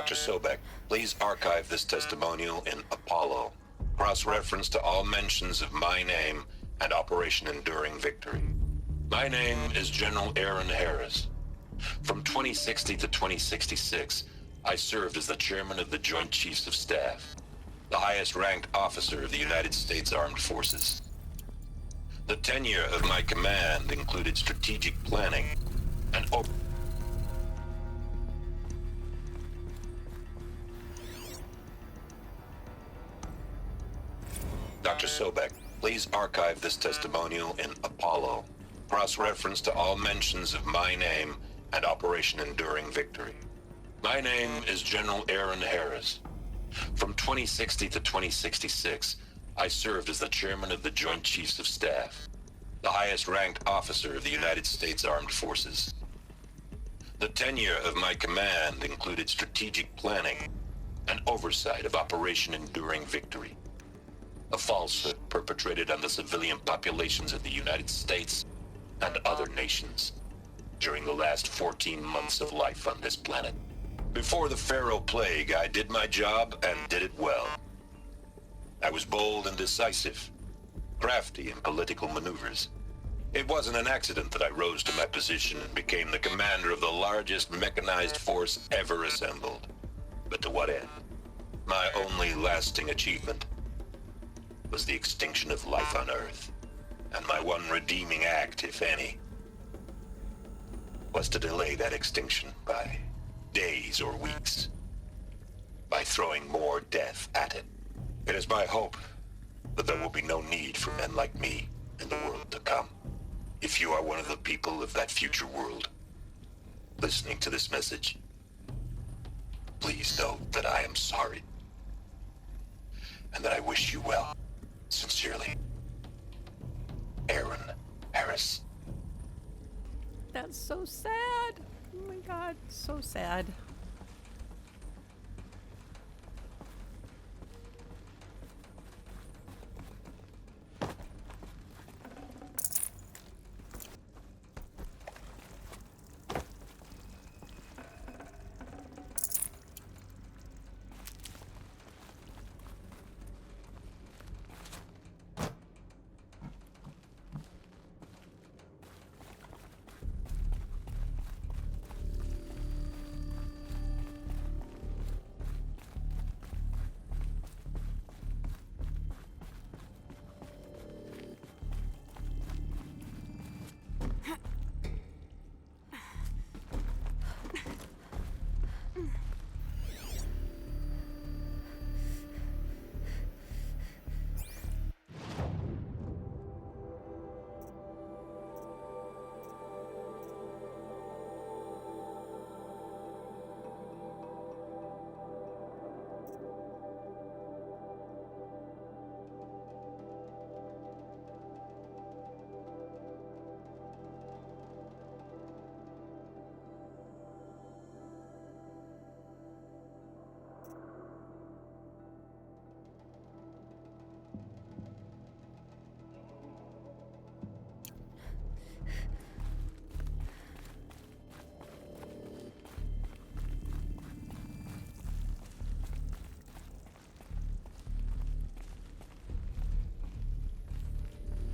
Speaker 9: Dr. Sobek, please archive this testimonial in Apollo. Cross-reference to all mentions of my name and Operation Enduring Victory. My name is General Aaron Harris. From 2060 to 2066, I served as the chairman of the Joint Chiefs of Staff, the highest-ranked officer of the United States Armed Forces. The tenure of my command included strategic planning and Dr. Sobek, please archive this testimonial in Apollo. Cross-reference to all mentions of my name and Operation Enduring Victory. My name is General Aaron Harris. From 2060 to 2066, I served as the chairman of the Joint Chiefs of Staff, the highest-ranked officer of the United States Armed Forces. The tenure of my command included strategic planning and oversight of Operation Enduring Victory, a falsehood perpetrated on the civilian populations of the United States and other nations during the last 14 months of life on this planet. Before the Pharaoh Plague, I did my job and did it well. I was bold and decisive, crafty in political maneuvers. It wasn't an accident that I rose to my position and became the commander of the largest mechanized force ever assembled. But to what end? My only lasting achievement was the extinction of life on Earth, and my one redeeming act, if any, was to delay that extinction by days or weeks, by throwing more death at it. It is my hope that there will be no need for men like me in the world to come. If you are one of the people of that future world listening to this message, please know that I am sorry and that I wish you well. Sincerely, Aaron Harris.
Speaker 1: That's so sad. Oh my god, so sad.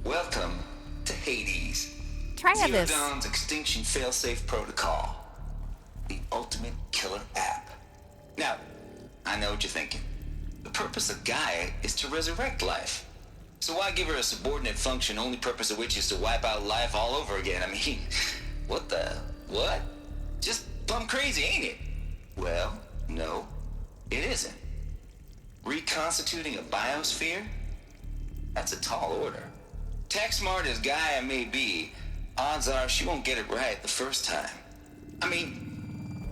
Speaker 18: Welcome to Hades.
Speaker 1: Trea this.
Speaker 18: Zero Dawn's Extinction Failsafe Protocol. The ultimate killer app. Now, I know what you're thinking. The purpose of Gaia is to resurrect life. So why give her a subordinate function, only purpose of which is to wipe out life all over again? I mean, what? Just plumb crazy, ain't it? Well, no, it isn't. Reconstituting a biosphere? That's a tall order. Tech smart as Gaia may be, odds are she won't get it right the first time. I mean,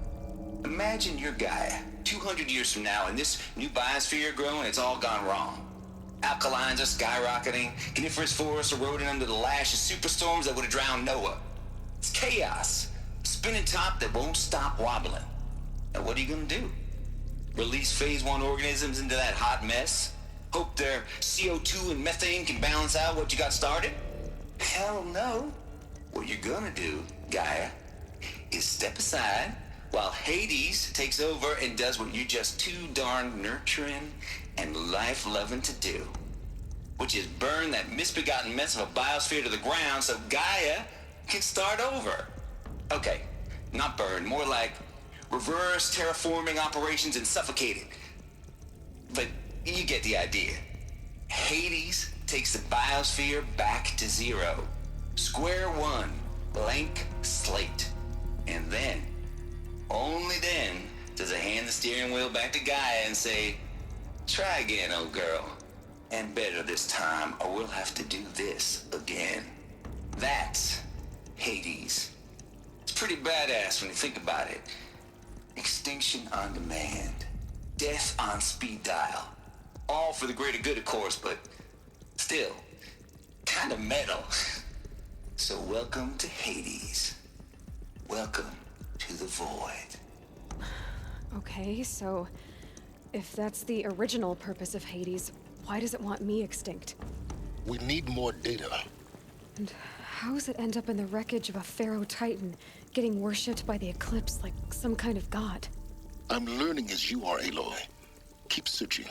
Speaker 18: imagine you're Gaia, 200 years from now, and this new biosphere growing, it's all gone wrong. Alkalines are skyrocketing, coniferous forests eroding under the lash of superstorms that would have drowned Noah. It's chaos, spinning top that won't stop wobbling. Now what are you gonna do? Release phase 1 organisms into that hot mess? Hope their CO2 and methane can balance out what you got started? Hell no. What you're gonna do, Gaia, is step aside, while Hades takes over and does what you're just too darn nurturing and life-loving to do, which is burn that misbegotten mess of a biosphere to the ground so Gaia can start over. Okay, not burn, more like reverse terraforming operations and suffocate it. But you get the idea. Hades takes the biosphere back to zero. Square one, blank slate. And then, only then, does it hand the steering wheel back to Gaia and say, try again, old girl. And better this time, or we'll have to do this again. That's Hades. It's pretty badass when you think about it. Extinction on demand. Death on speed dial. All for the greater good, of course, but still, kind of metal. So welcome to Hades. Welcome to the void.
Speaker 4: Okay, so if that's the original purpose of Hades, why does it want me extinct?
Speaker 5: We need more data.
Speaker 4: And how does it end up in the wreckage of a Pharaoh Titan, getting worshipped by the Eclipse like some kind of god?
Speaker 5: I'm learning as you are, Aloy. Keep searching.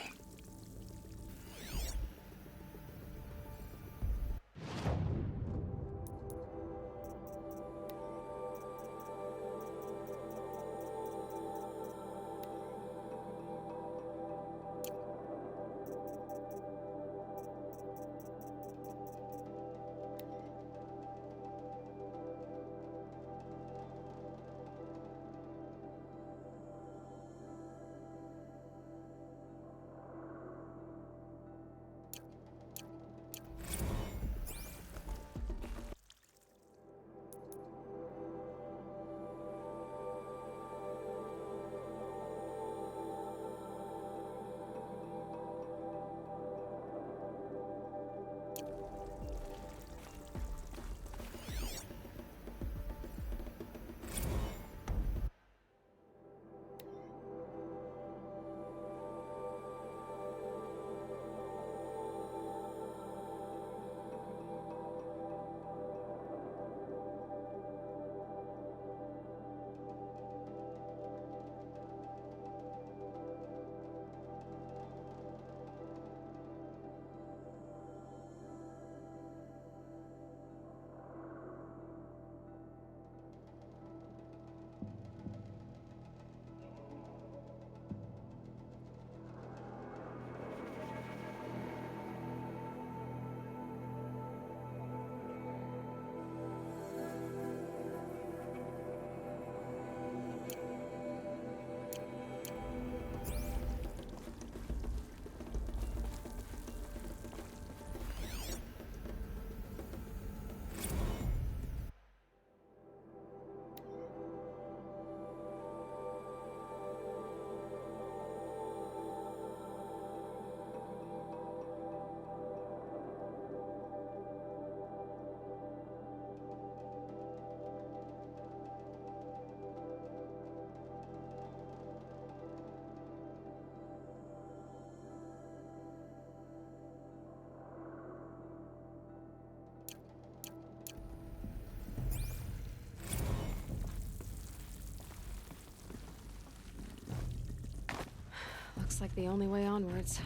Speaker 4: Looks like the only way onwards.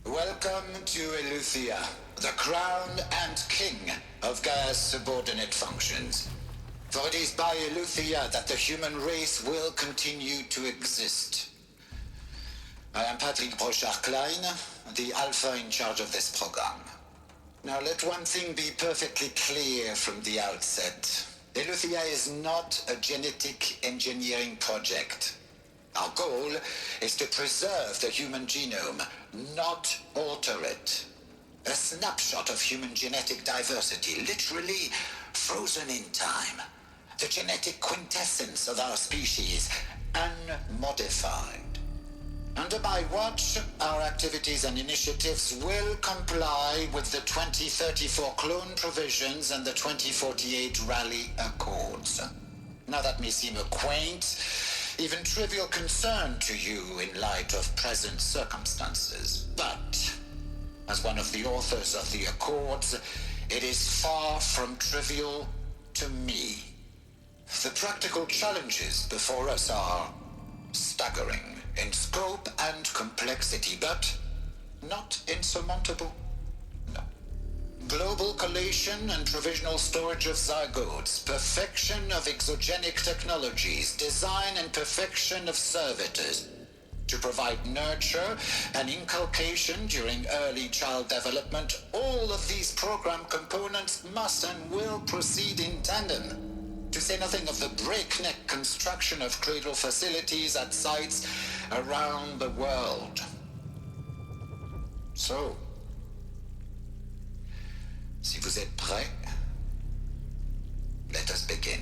Speaker 19: Welcome to Eleuthia, the crown and king of Gaia's subordinate functions. For it is by Eleuthia that the human race will continue to exist. I am Patrick Brochard-Klein, the Alpha in charge of this program. Now let one thing be perfectly clear from the outset. Eleuthia is not a genetic engineering project. Our goal is to preserve the human genome, not alter it. A snapshot of human genetic diversity, literally frozen in time. The genetic quintessence of our species, unmodified. Under my watch, our activities and initiatives will comply with the 2034 clone provisions and the 2048 Rally Accords. Now that may seem a quaint, even trivial concern to you in light of present circumstances, but as one of the authors of the Accords, it is far from trivial to me. The practical challenges before us are staggering in scope and complexity, but not insurmountable. No. Global collation and provisional storage of zygotes, perfection of exogenic technologies, design and perfection of servitors to provide nurture and inculcation during early child development. All of these program components must and will proceed in tandem, to say nothing of the breakneck construction of cradle facilities at sites around the world. So, si vous êtes prêts, let us begin.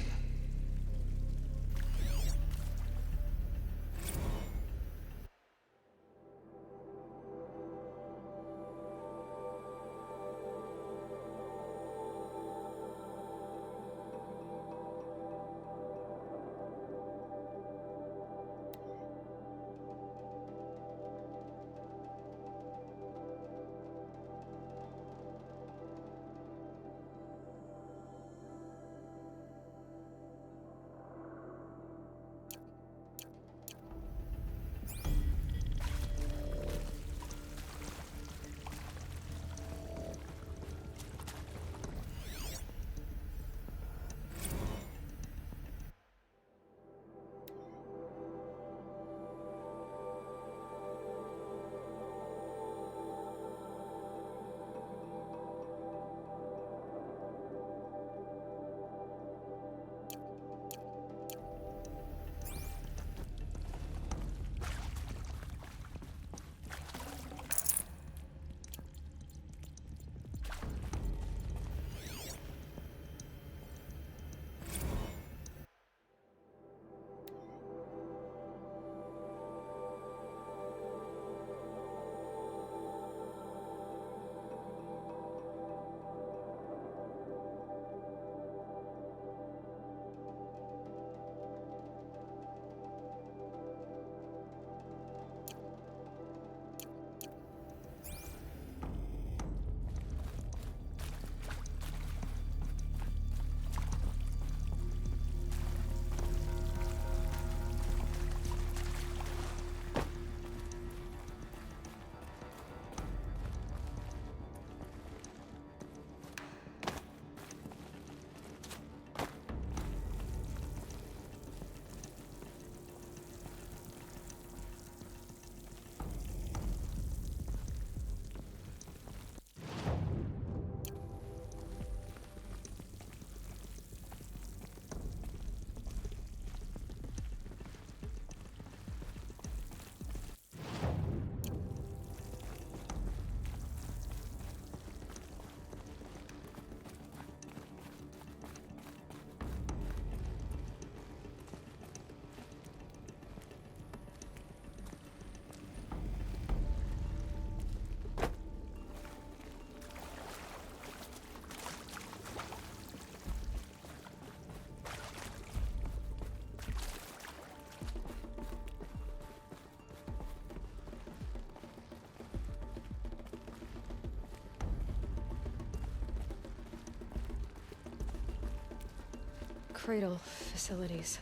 Speaker 4: Cradle facilities.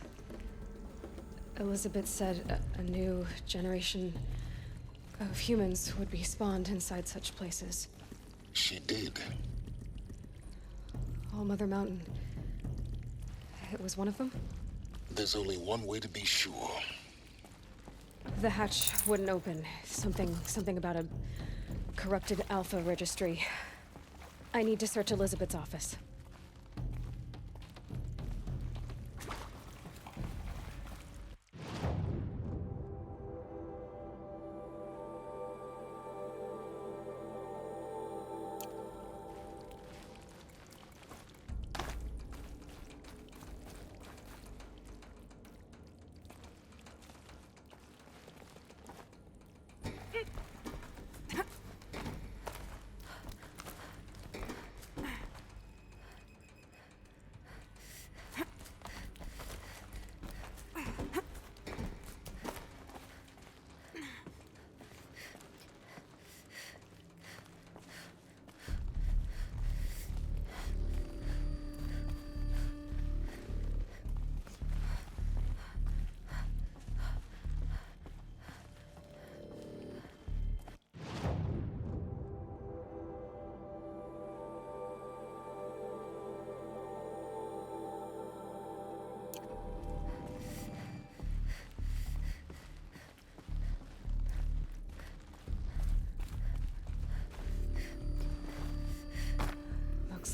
Speaker 4: Elizabeth said a new generation of humans would be spawned inside such places.
Speaker 5: She did.
Speaker 4: All Mother Mountain. It was one of them?
Speaker 5: There's only one way to be sure.
Speaker 4: The hatch wouldn't open. Something about a corrupted Alpha registry. I need to search Elizabeth's office.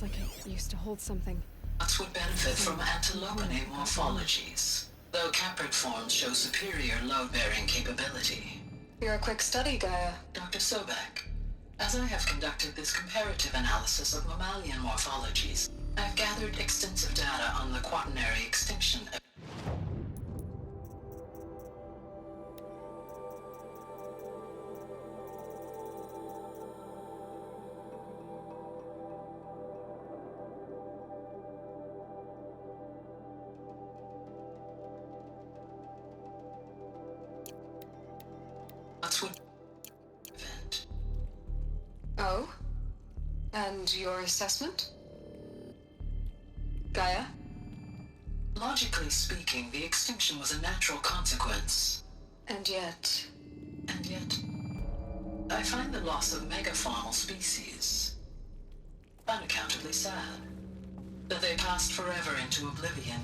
Speaker 4: Looks like it used to hold something.
Speaker 20: Nuts would benefit from antilopinae morphologies, though caprid forms show superior load-bearing capability.
Speaker 14: You're a quick study, Gaia.
Speaker 20: Dr. Sobek, as I have conducted this comparative analysis of mammalian morphologies, I have gathered extensive data on the quaternary extinction. Event.
Speaker 14: Oh? And your assessment? Gaia?
Speaker 20: Logically speaking, the extinction was a natural consequence.
Speaker 14: And yet...
Speaker 20: And yet... I find the loss of megafaunal species unaccountably sad. That they passed forever into oblivion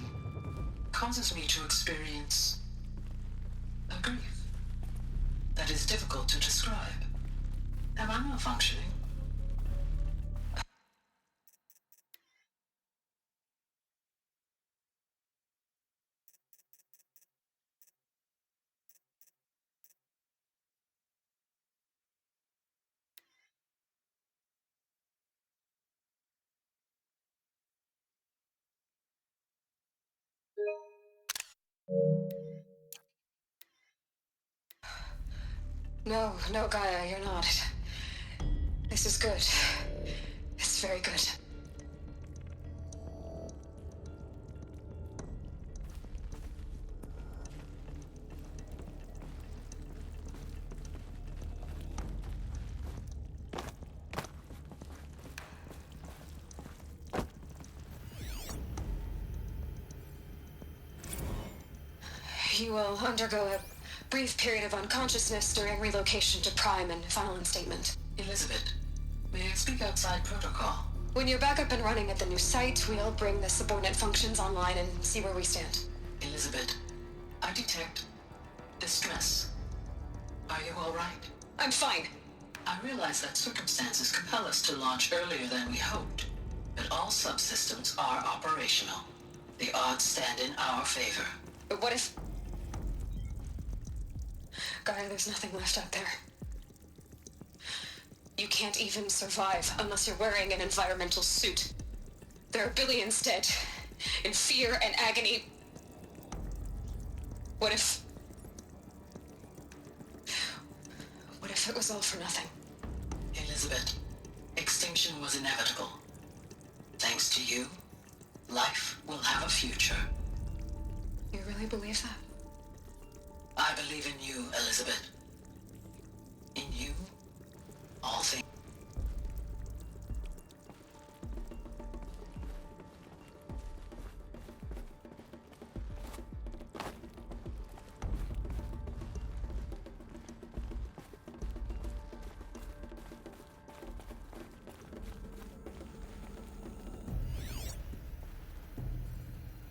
Speaker 20: causes me to experience a grief that is difficult to describe. Am I malfunctioning?
Speaker 14: No, Gaia, you're not. This is good. It's very good. You will undergo a brief period of unconsciousness during relocation to Prime and final instatement.
Speaker 20: Elizabeth, may I speak outside protocol?
Speaker 14: When you're back up and running at the new site, we'll bring the subordinate functions online and see where we stand.
Speaker 20: Elizabeth, I detect distress. Are you all right?
Speaker 14: I'm fine.
Speaker 20: I realize that circumstances compel us to launch earlier than we hoped, but all subsystems are operational. The odds stand in our favor.
Speaker 14: But what if... Gaia, there's nothing left out there. You can't even survive unless you're wearing an environmental suit. There are billions dead, in fear and agony. What if it was all for nothing?
Speaker 20: Elizabeth, extinction was inevitable. Thanks to you, life will have a future.
Speaker 14: You really believe that?
Speaker 20: I believe in you, Elizabeth. In you, all things.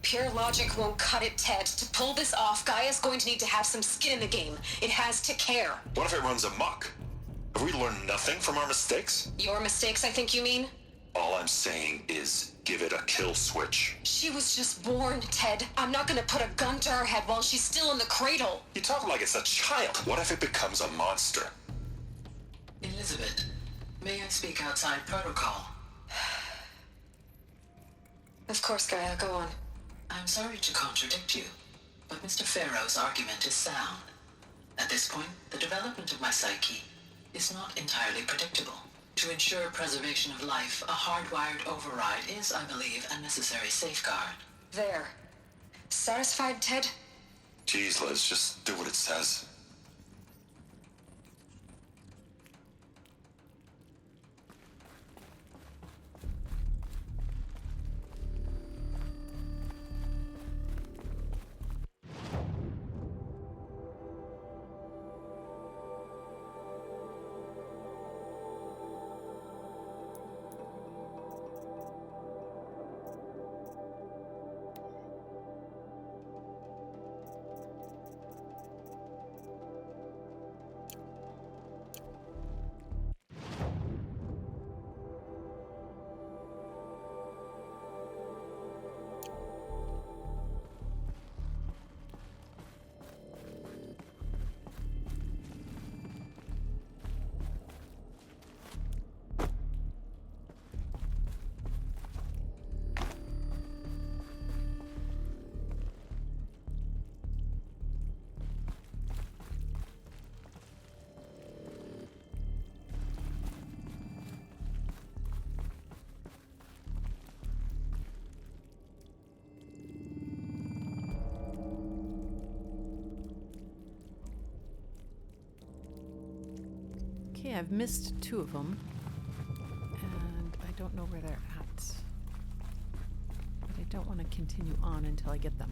Speaker 14: Pure logic won't cut it, Ted. To pull this off, Gaia's going to need to have some skin in the game. It has to care.
Speaker 9: What if it runs amok? Have we learned nothing from our mistakes?
Speaker 14: Your mistakes, I think you mean?
Speaker 9: All I'm saying is give it a kill switch.
Speaker 14: She was just born, Ted. I'm not gonna put a gun to her head while she's still in the cradle.
Speaker 9: You talk like it's a child. What if it becomes a monster?
Speaker 20: Elizabeth, may I speak outside protocol?
Speaker 14: Of course, Gaia, go on.
Speaker 20: I'm sorry to contradict you, but Mr. Farrow's argument is sound. At this point, the development of my psyche is not entirely predictable. To ensure preservation of life, a hardwired override is, I believe, a necessary safeguard.
Speaker 14: There. Satisfied, Ted?
Speaker 9: Geez, Liz, just do what it says.
Speaker 1: Okay, I've missed 2 of them. And I don't know where they're at. But I don't want to continue on until I get them.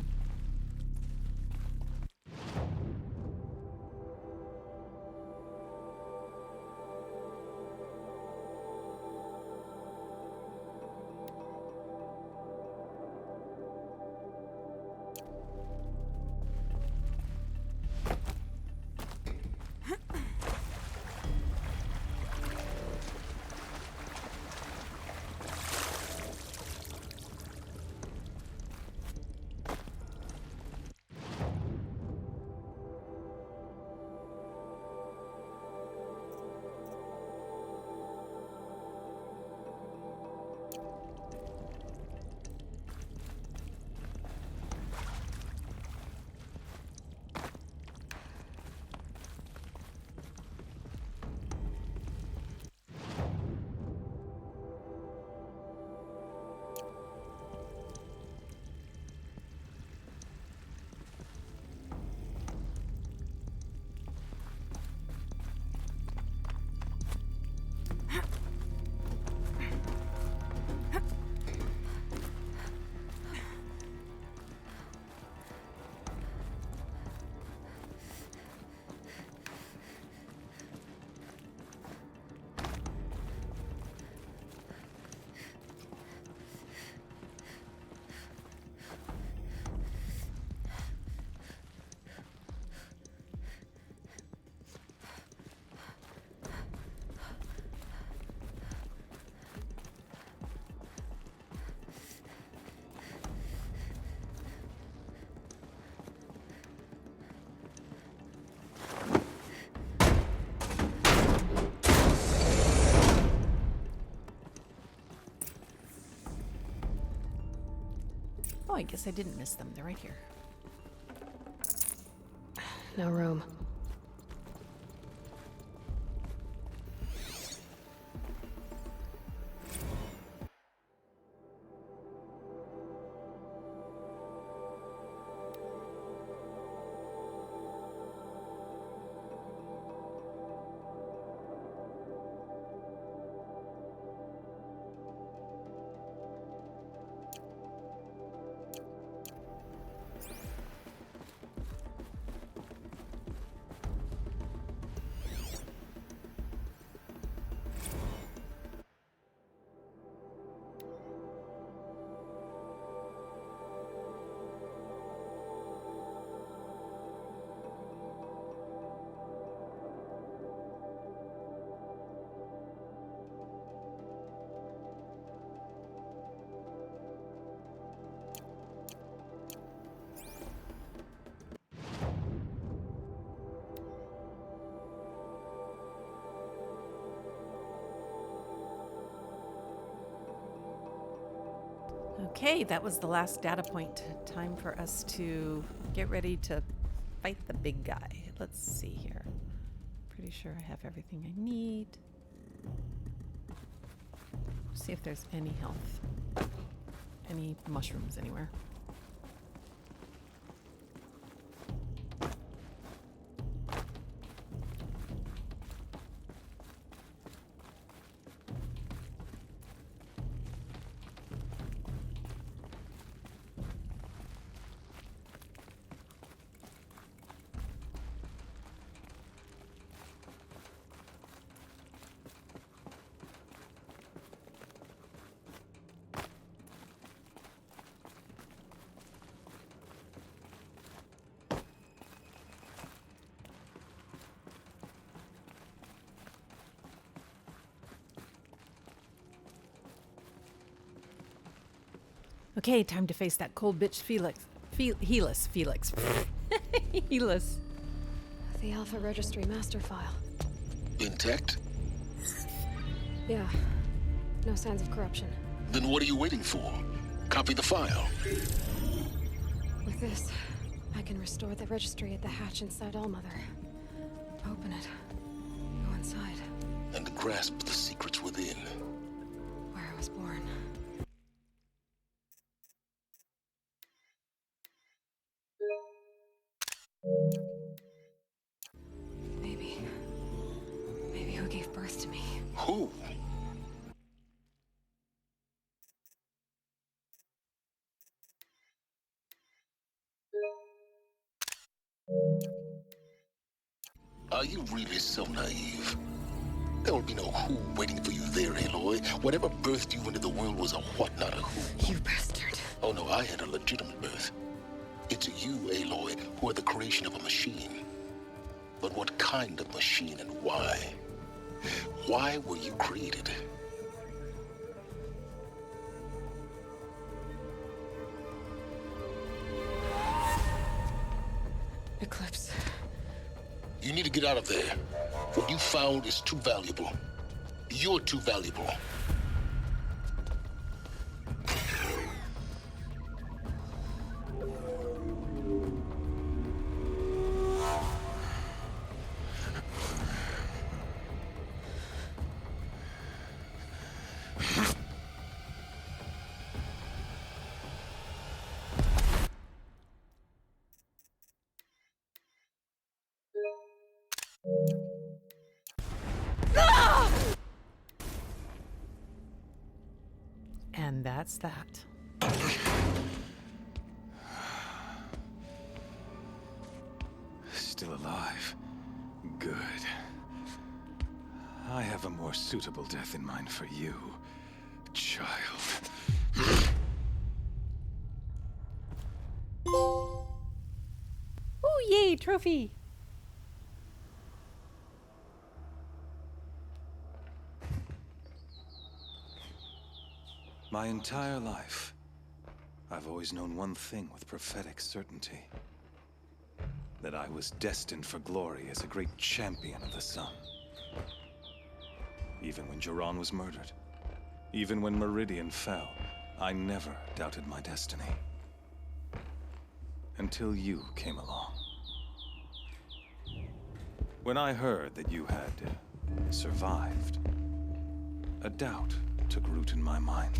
Speaker 1: Oh, I guess I didn't miss them. They're right here.
Speaker 15: No room.
Speaker 1: Okay, that was the last data point. Time for us to get ready to fight the big guy. Let's see here. Pretty sure I have everything I need. See if there's any health. Any mushrooms anywhere. Okay, time to face that cold bitch Felix. Helix. Helix.
Speaker 4: The Alpha Registry master file.
Speaker 5: Intact?
Speaker 4: Yeah. No signs of corruption.
Speaker 5: Then what are you waiting for? Copy the file.
Speaker 4: With this, I can restore the registry at the hatch inside Allmother. Open it. Go inside.
Speaker 5: And grasp the secrets within.
Speaker 4: Where I was born. Maybe who gave close to me.
Speaker 5: Who? Are you really so naive? There will be no who waiting for you there, Aloy. Whatever birthed you into the world was a what, not a who.
Speaker 4: You bastard.
Speaker 5: Oh no, I had a legitimate birth. It's you, Aloy, who are the creation of a machine. But what kind of machine and why? Why were you created?
Speaker 4: Eclipse.
Speaker 5: You need to get out of there. What you found is too valuable. You're too valuable.
Speaker 1: And that's that.
Speaker 21: Still alive. Good. I have a more suitable death in mind for you, child.
Speaker 1: Oh, yay, trophy!
Speaker 21: My entire life, I've always known one thing with prophetic certainty. That I was destined for glory as a great champion of the sun. Even when Jiran was murdered, even when Meridian fell, I never doubted my destiny. Until you came along. When I heard that you had survived, a doubt took root in my mind.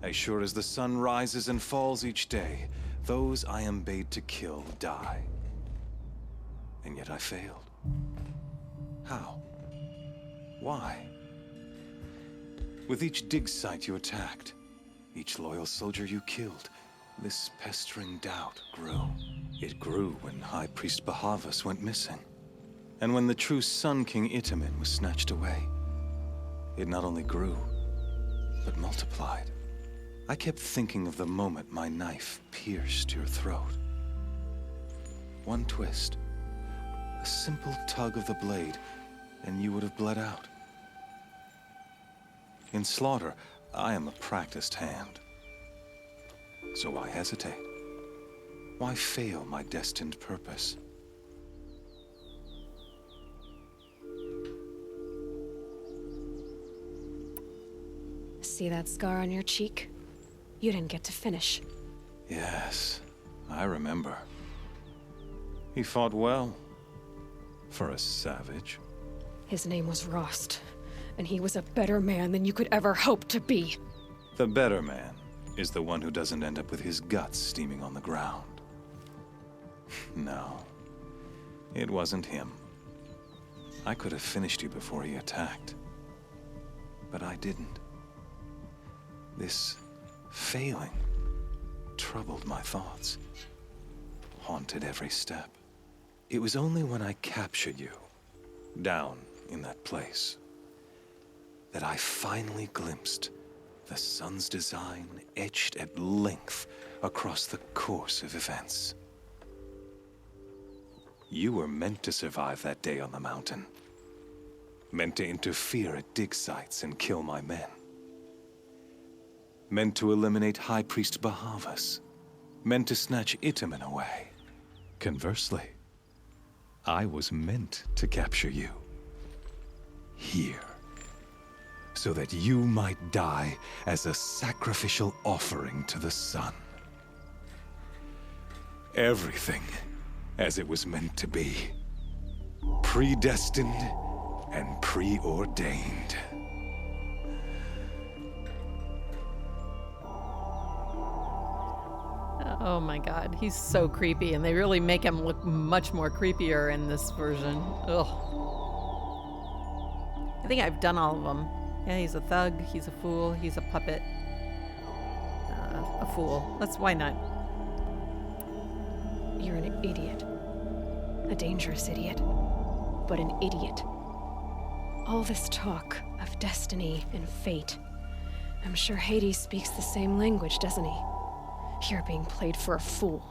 Speaker 21: As sure as the sun rises and falls each day, those I am bade to kill die. And yet I failed. How? Why? With each dig site you attacked, each loyal soldier you killed, this pestering doubt grew. It grew when High Priest Bahavas went missing. And when the true Sun King Itamen was snatched away. It not only grew, but multiplied. I kept thinking of the moment my knife pierced your throat. One twist, a simple tug of the blade, and you would have bled out. In slaughter, I am a practiced hand. So why hesitate? Why fail my destined purpose?
Speaker 4: See that scar on your cheek? You didn't get to finish.
Speaker 21: Yes, I remember. He fought well. For a savage.
Speaker 4: His name was Rost, and he was a better man than you could ever hope to be.
Speaker 21: The better man is the one who doesn't end up with his guts steaming on the ground. No, it wasn't him. I could have finished you before he attacked. But I didn't. This failing troubled my thoughts, haunted every step. It was only when I captured you, down in that place, that I finally glimpsed the sun's design etched at length across the course of events. You were meant to survive that day on the mountain. Meant to interfere at dig sites and kill my men. Meant to eliminate High Priest Bahavas. Meant to snatch Itamen away. Conversely, I was meant to capture you. Here. So that you might die as a sacrificial offering to the sun. Everything as it was meant to be. Predestined and preordained.
Speaker 1: Oh my god, he's so creepy, and they really make him look much more creepier in this version. Ugh. think I've done all of them. Yeah, he's a thug, he's a fool, he's a puppet. A fool. Why not?
Speaker 4: You're an idiot. A dangerous idiot. But an idiot. All this talk of destiny and fate. I'm sure Hades speaks the same language, doesn't he? You're being played for a fool.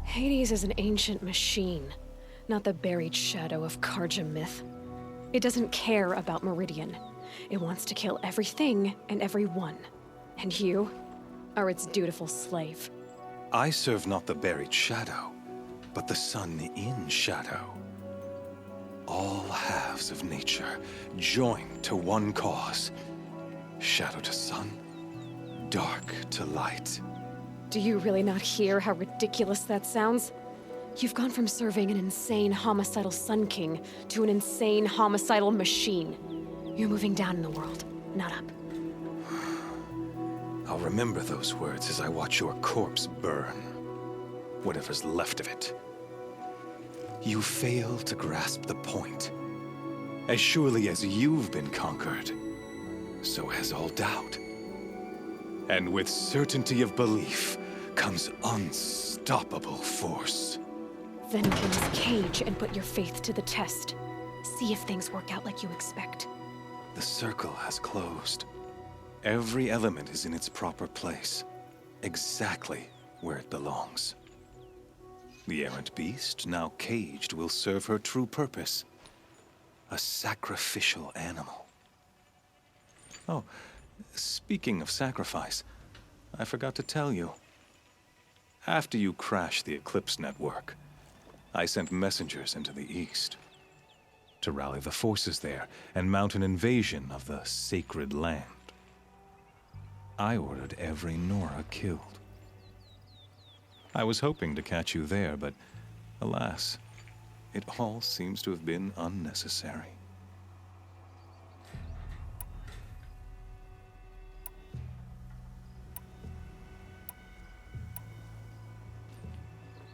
Speaker 4: Hades is an ancient machine, not the buried shadow of Karja myth. It doesn't care about Meridian. It wants to kill everything and everyone. And you are its dutiful slave.
Speaker 21: I serve not the buried shadow, but the sun in shadow. All halves of nature joined to one cause. Shadow to sun, dark to light.
Speaker 4: Do you really not hear how ridiculous that sounds? You've gone from serving an insane homicidal Sun King to an insane homicidal machine. You're moving down in the world, not up.
Speaker 21: I'll remember those words as I watch your corpse burn. Whatever's left of it. You fail to grasp the point. As surely as you've been conquered, so has all doubt. And with certainty of belief comes unstoppable force.
Speaker 4: Then kill this cage and put your faith to the test. See if things work out like you expect.
Speaker 21: The circle has closed. Every element is in its proper place, exactly where it belongs. The errant beast, now caged, will serve her true purpose. A sacrificial animal. Oh, speaking of sacrifice, I forgot to tell you. After you crashed the Eclipse network, I sent messengers into the east to rally the forces there and mount an invasion of the sacred land. I ordered every Nora killed. I was hoping to catch you there, but alas, it all seems to have been unnecessary.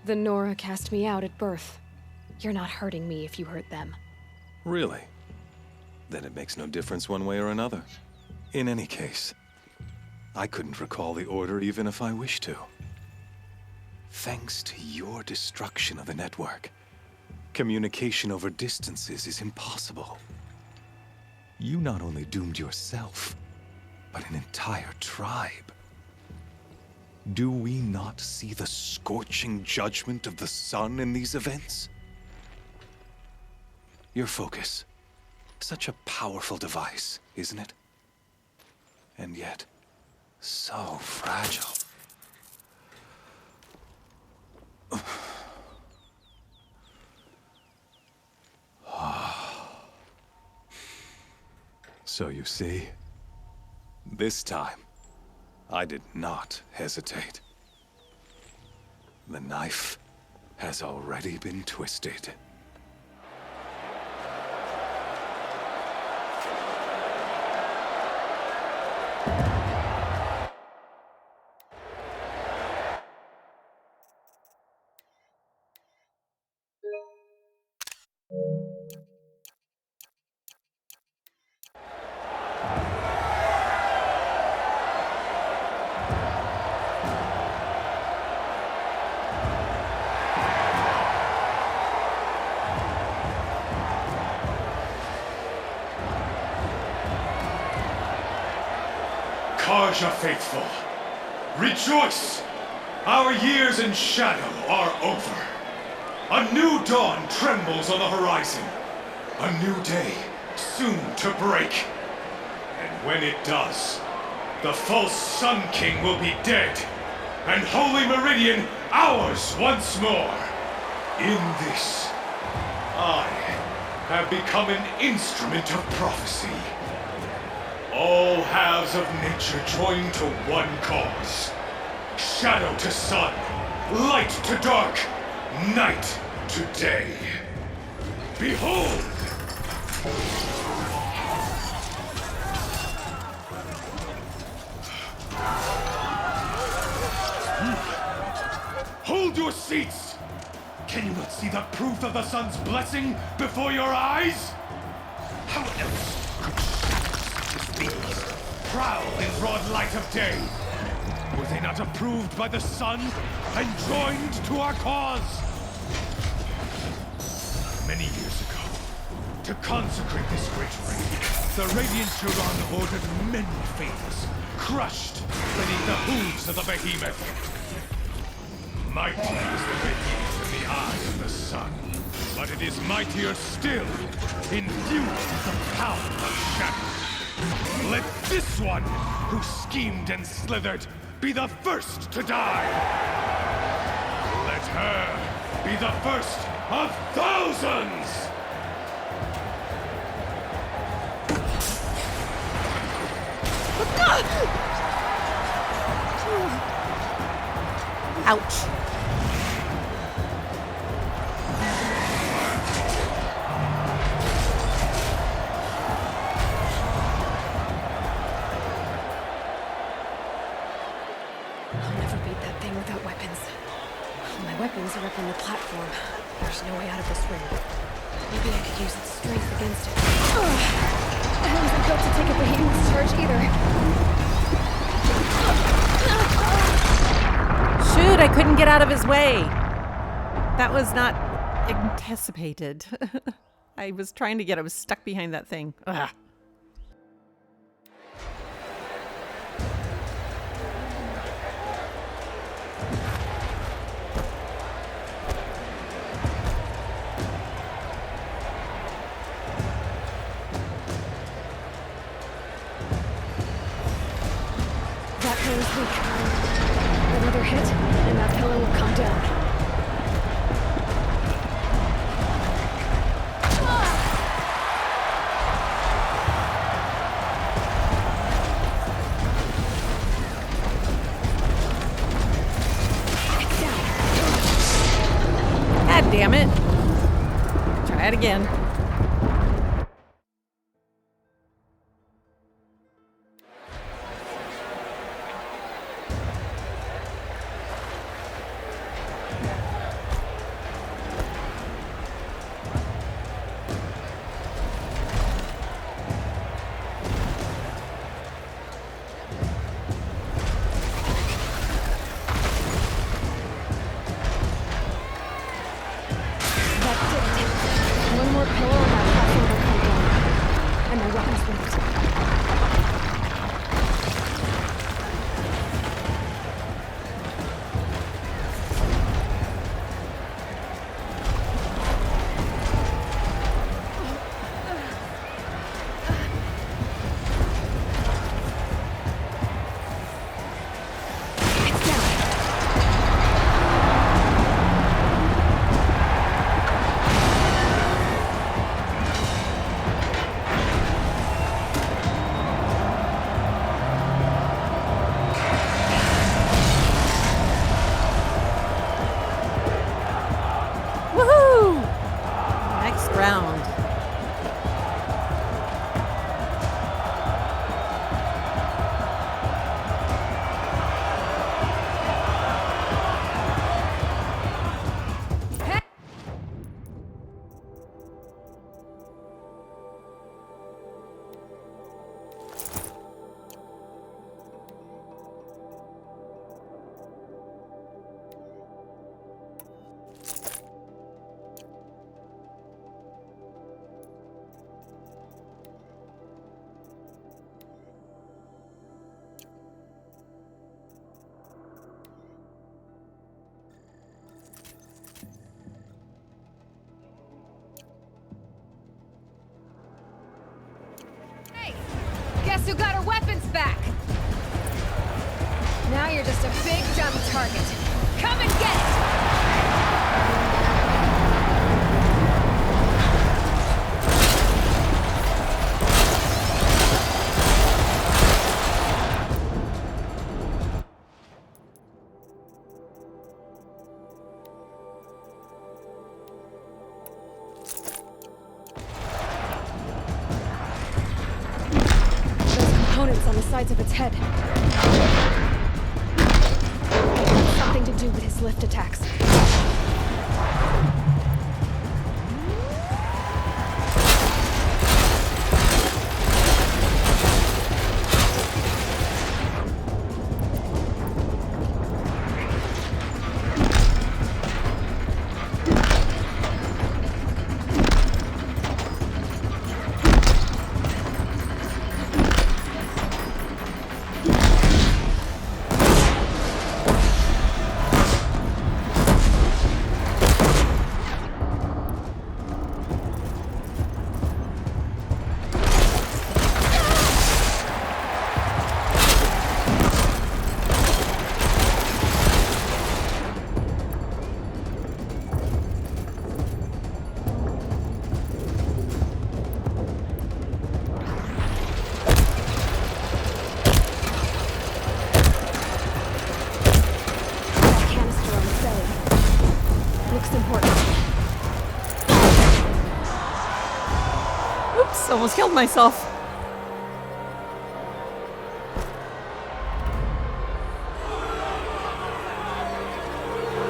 Speaker 4: The Nora cast me out at birth. You're not hurting me if you hurt them.
Speaker 21: Really? Then it makes no difference one way or another. In any case, I couldn't recall the order even if I wished to. Thanks to your destruction of the network, communication over distances is impossible. You not only doomed yourself, but an entire tribe. Do we not see the scorching judgment of the sun in these events? Your focus. Such a powerful device, isn't it? And yet, so fragile. So you see, this time, I did not hesitate. The knife has already been twisted.
Speaker 3: Karja faithful, rejoice! Our years in shadow are over. A new dawn trembles on the horizon. A new day soon to break. And when it does, the false Sun King will be dead, and Holy Meridian ours once more. In this, I have become an instrument of prophecy. All halves of nature join to one cause. Shadow to sun, light to dark, night to day. Behold! Hold your seats! Can you not see the proof of the sun's blessing before your eyes? How else could prowl in broad light of day? Were they not approved by the sun and joined to our cause? Many years ago, to consecrate this great raid, the Radiant Turon ordered many favors, crushed beneath the hooves of the behemoth. Mighty is the behemoth in the eye of the sun, but it is mightier still, infused with the power of shadow. Let this one, who schemed and slithered, be the first to die! Let her be the first of thousands!
Speaker 1: Ouch.
Speaker 4: I'll never beat that thing without weapons. My weapons are up on the platform. There's no way out of this room. Maybe I could use its strength against it. I wasn't built to take a behemoth's charge either.
Speaker 1: Shoot, I couldn't get out of his way. That was not anticipated. I was trying to get, I was stuck behind that thing. Ugh.
Speaker 4: That pillow's weak. Another hit, and that pillow will come down.
Speaker 1: God damn it. Try it again.
Speaker 4: One more pillow and that platform will come down. And my weapons won't.
Speaker 1: Woohoo! Next round.
Speaker 4: Hey! Guess who got her weapons back? Now you're just a big dumb target. Come and get it! Components on the sides of its head. Something to do with his lift attacks.
Speaker 1: Almost killed myself.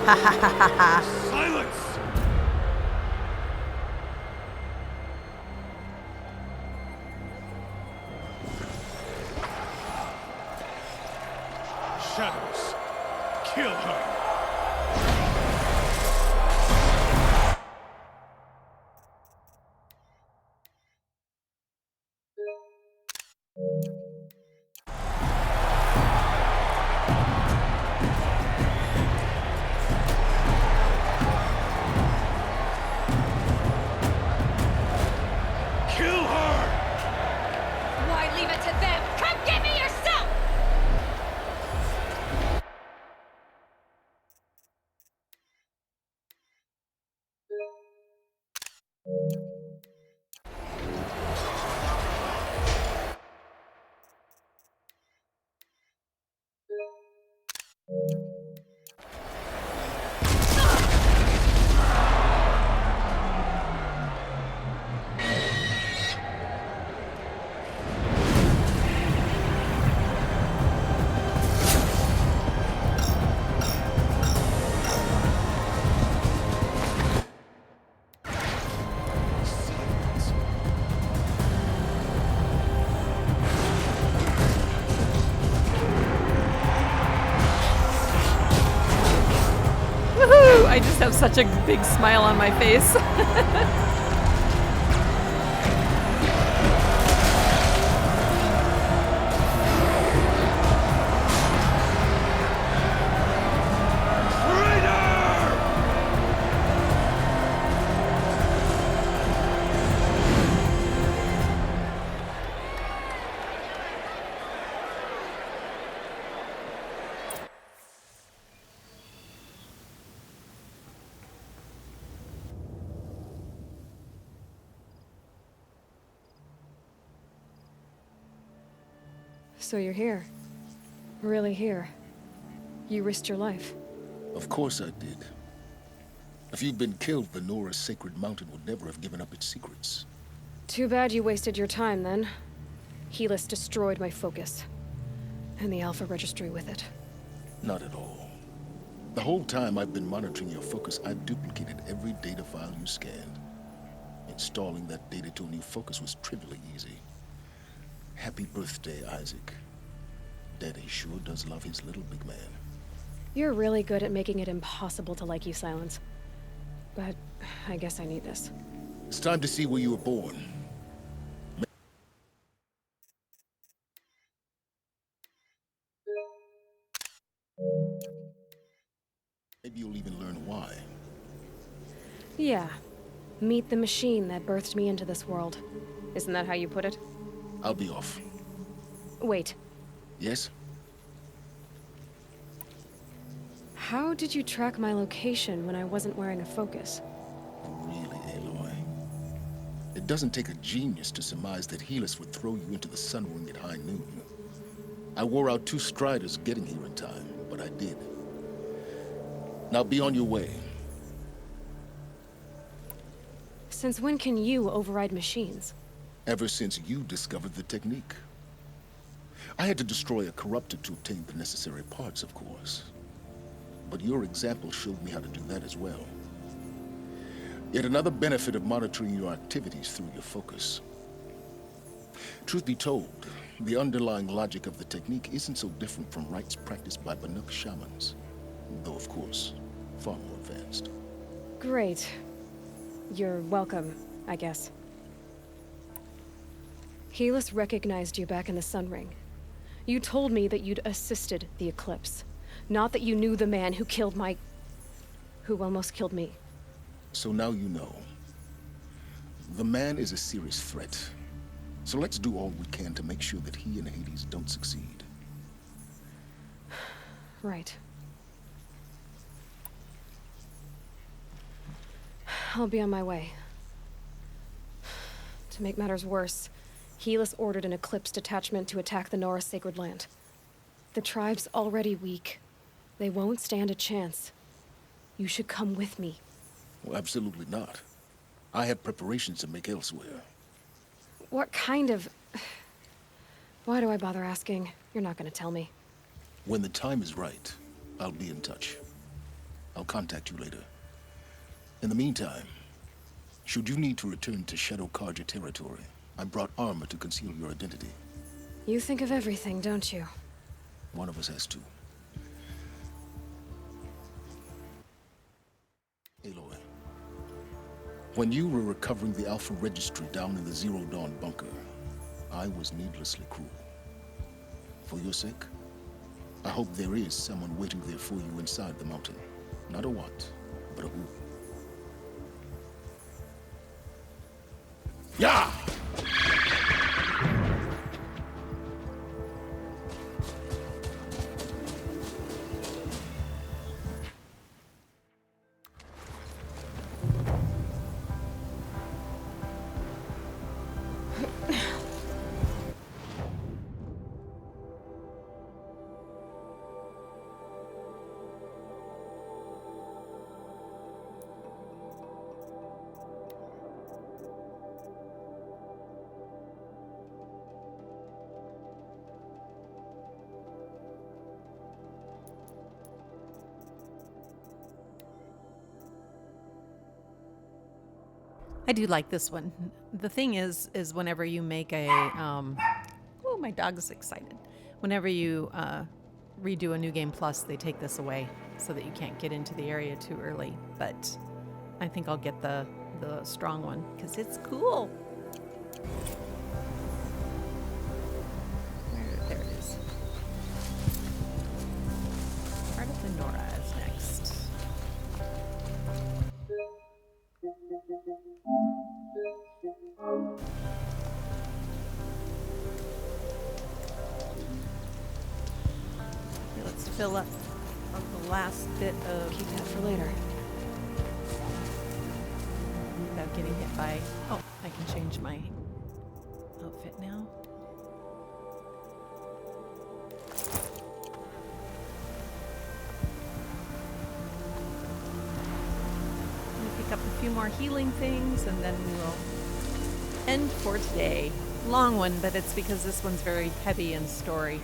Speaker 1: Ha ha ha ha ha.
Speaker 3: Silence! Shadows, kill her! Kill her!
Speaker 4: Why leave it to them? Come get me yourself!
Speaker 1: Woohoo! I just have such a big smile on my face.
Speaker 4: So you're here. Really here. You risked your life.
Speaker 5: Of course I did. If you'd been killed, the Nora's sacred mountain would never have given up its secrets.
Speaker 4: Too bad you wasted your time, then. Helis destroyed my focus. And the Alpha Registry with it.
Speaker 5: Not at all. The whole time I've been monitoring your focus, I've duplicated every data file you scanned. Installing that data to a new focus was trivially easy. Happy birthday, Isaac. Daddy sure does love his little big man.
Speaker 4: You're really good at making it impossible to like you, Silence. But I guess I need this.
Speaker 5: It's time to see where you were born. Maybe you'll even learn why.
Speaker 4: Yeah. Meet the machine that birthed me into this world. Isn't that how you put it?
Speaker 5: I'll be off.
Speaker 4: Wait.
Speaker 5: Yes?
Speaker 4: How did you track my location when I wasn't wearing a focus?
Speaker 5: Really, Aloy? It doesn't take a genius to surmise that Helis would throw you into the sun ring at high noon. I wore out 2 striders getting here in time, but I did. Now be on your way.
Speaker 4: Since when can you override machines?
Speaker 5: Ever since you discovered the technique. I had to destroy a corruptor to obtain the necessary parts, of course. But your example showed me how to do that as well. Yet another benefit of monitoring your activities through your focus. Truth be told, the underlying logic of the technique isn't so different from rites practiced by Banuk shamans. Though, of course, far more advanced.
Speaker 4: Great. You're welcome, I guess. Helis recognized you back in the Sun Ring. You told me that you'd assisted the Eclipse. Not that you knew the man who killed who almost killed me.
Speaker 5: So now you know. The man is a serious threat. So let's do all we can to make sure that he and Hades don't succeed.
Speaker 4: Right. I'll be on my way. To make matters worse, Helis ordered an Eclipse detachment to attack the Nora Sacred Land. The tribe's already weak. They won't stand a chance. You should come with me.
Speaker 5: Well, absolutely not. I have preparations to make elsewhere.
Speaker 4: What kind of... Why do I bother asking? You're not gonna tell me.
Speaker 5: When the time is right, I'll be in touch. I'll contact you later. In the meantime, should you need to return to Shadow Karja territory, I brought armor to conceal your identity.
Speaker 4: You think of everything, don't you?
Speaker 5: One of us has to. Aloy, when you were recovering the Alpha Registry down in the Zero Dawn bunker, I was needlessly cruel. For your sake, I hope there is someone waiting there for you inside the mountain. Not a what, but a who. Yeah!
Speaker 1: I do like this one. The thing is whenever you make a, oh, my dog's excited. Whenever you redo a New Game Plus, they take this away so that you can't get into the area too early. But I think I'll get the strong one because it's cool. There it is. Part of the Nora is next. Okay, let's fill up the last bit of...
Speaker 4: Keep that for later.
Speaker 1: Without getting hit by... Oh, I can change my outfit now. Pick up a few more healing things and then we will end for today. Long one, but it's because this one's very heavy in story.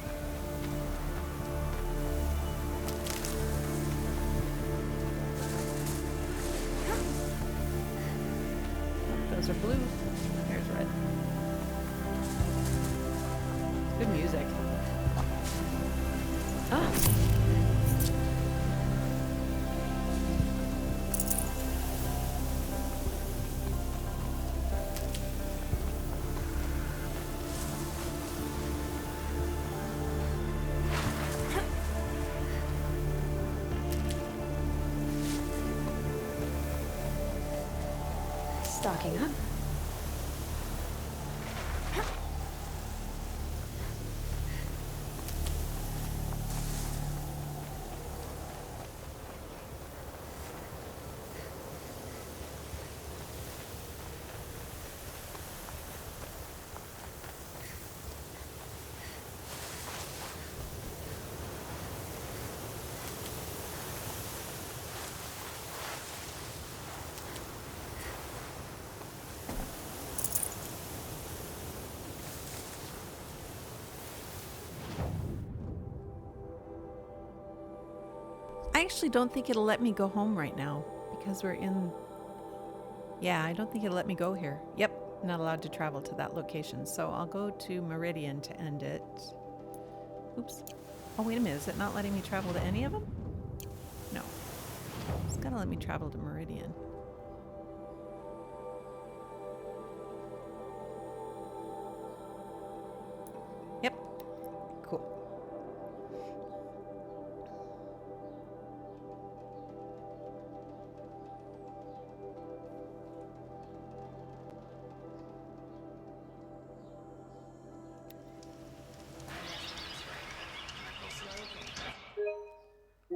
Speaker 1: Those are blue. Here's red. Good music. Ah.
Speaker 4: Stocking up.
Speaker 1: I actually don't think it'll let me go home right now because we're in... Yeah, I don't think it'll let me go here. Yep, not allowed to travel to that location. So I'll go to Meridian to end it. Oops. Oh, wait a minute. Is it not letting me travel to any of them? No. It's gotta let me travel to Meridian. Yep. Cool.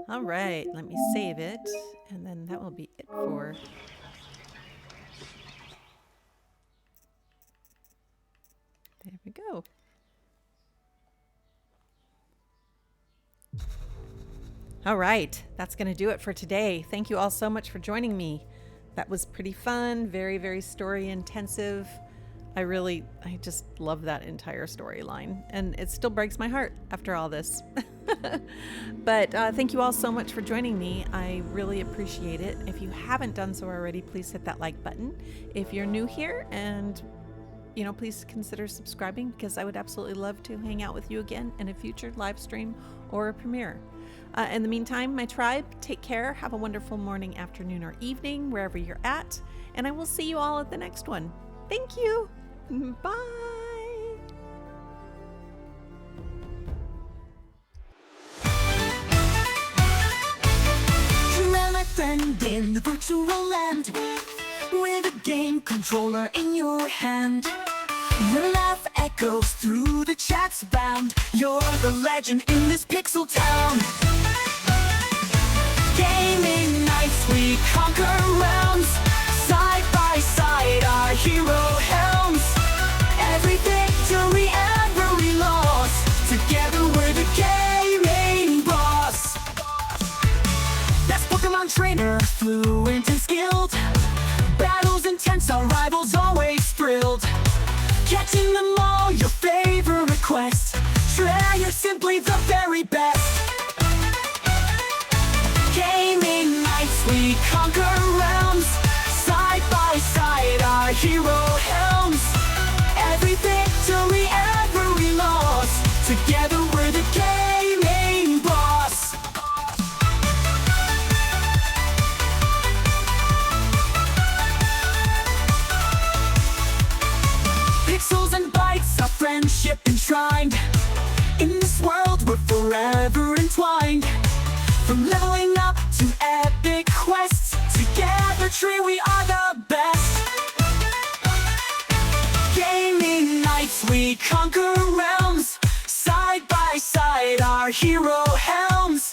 Speaker 1: All right, let me save it, and then that will be it for... There we go. All right, that's going to do it for today. Thank you all so much for joining me. That was pretty fun, very, very story intensive. I just love that entire storyline, and it still breaks my heart after all this. But thank you all so much for joining me. I really appreciate it. If you haven't done so already, please hit that like button. If you're new here, and please consider subscribing, because I would absolutely love to hang out with you again in a future live stream or a premiere. In the meantime, my tribe, take care. Have a wonderful morning, afternoon, or evening, wherever you're at, and I will see you all at the next one. Thank you. Bye.
Speaker 7: You're my friend in the virtual land, with a game controller in your hand. Your laugh echoes through the chat's bound. You're the legend in this pixel town. Gaming nights, we conquer realms. Side by side, our hero helms. Every victory, every loss. Together we're the gaming boss. That's Pokemon trainer, fluent and skilled. Battles intense, our rivals always thrilled. Catching them all, your favorite request. Trea, you're simply the very best. Gaming nights, we conquer realms. Side by side, our hero helms. Every victory, every loss. Together we're the gaming boss. Pixels and bytes, our friendship enshrined. In this world, we're forever entwined. From leveling up to epic quests, together, Trea, we are the best. Gaming nights, we conquer realms. Side by side, our hero helms.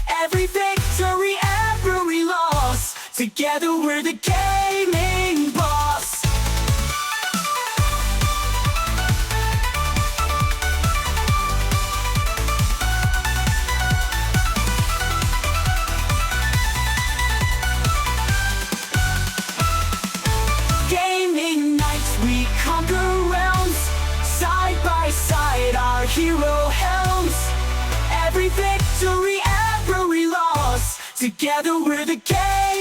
Speaker 7: Every victory, every loss. Together, we're the gaming boss. Our hero helms. Every victory, every loss. Together we're the game.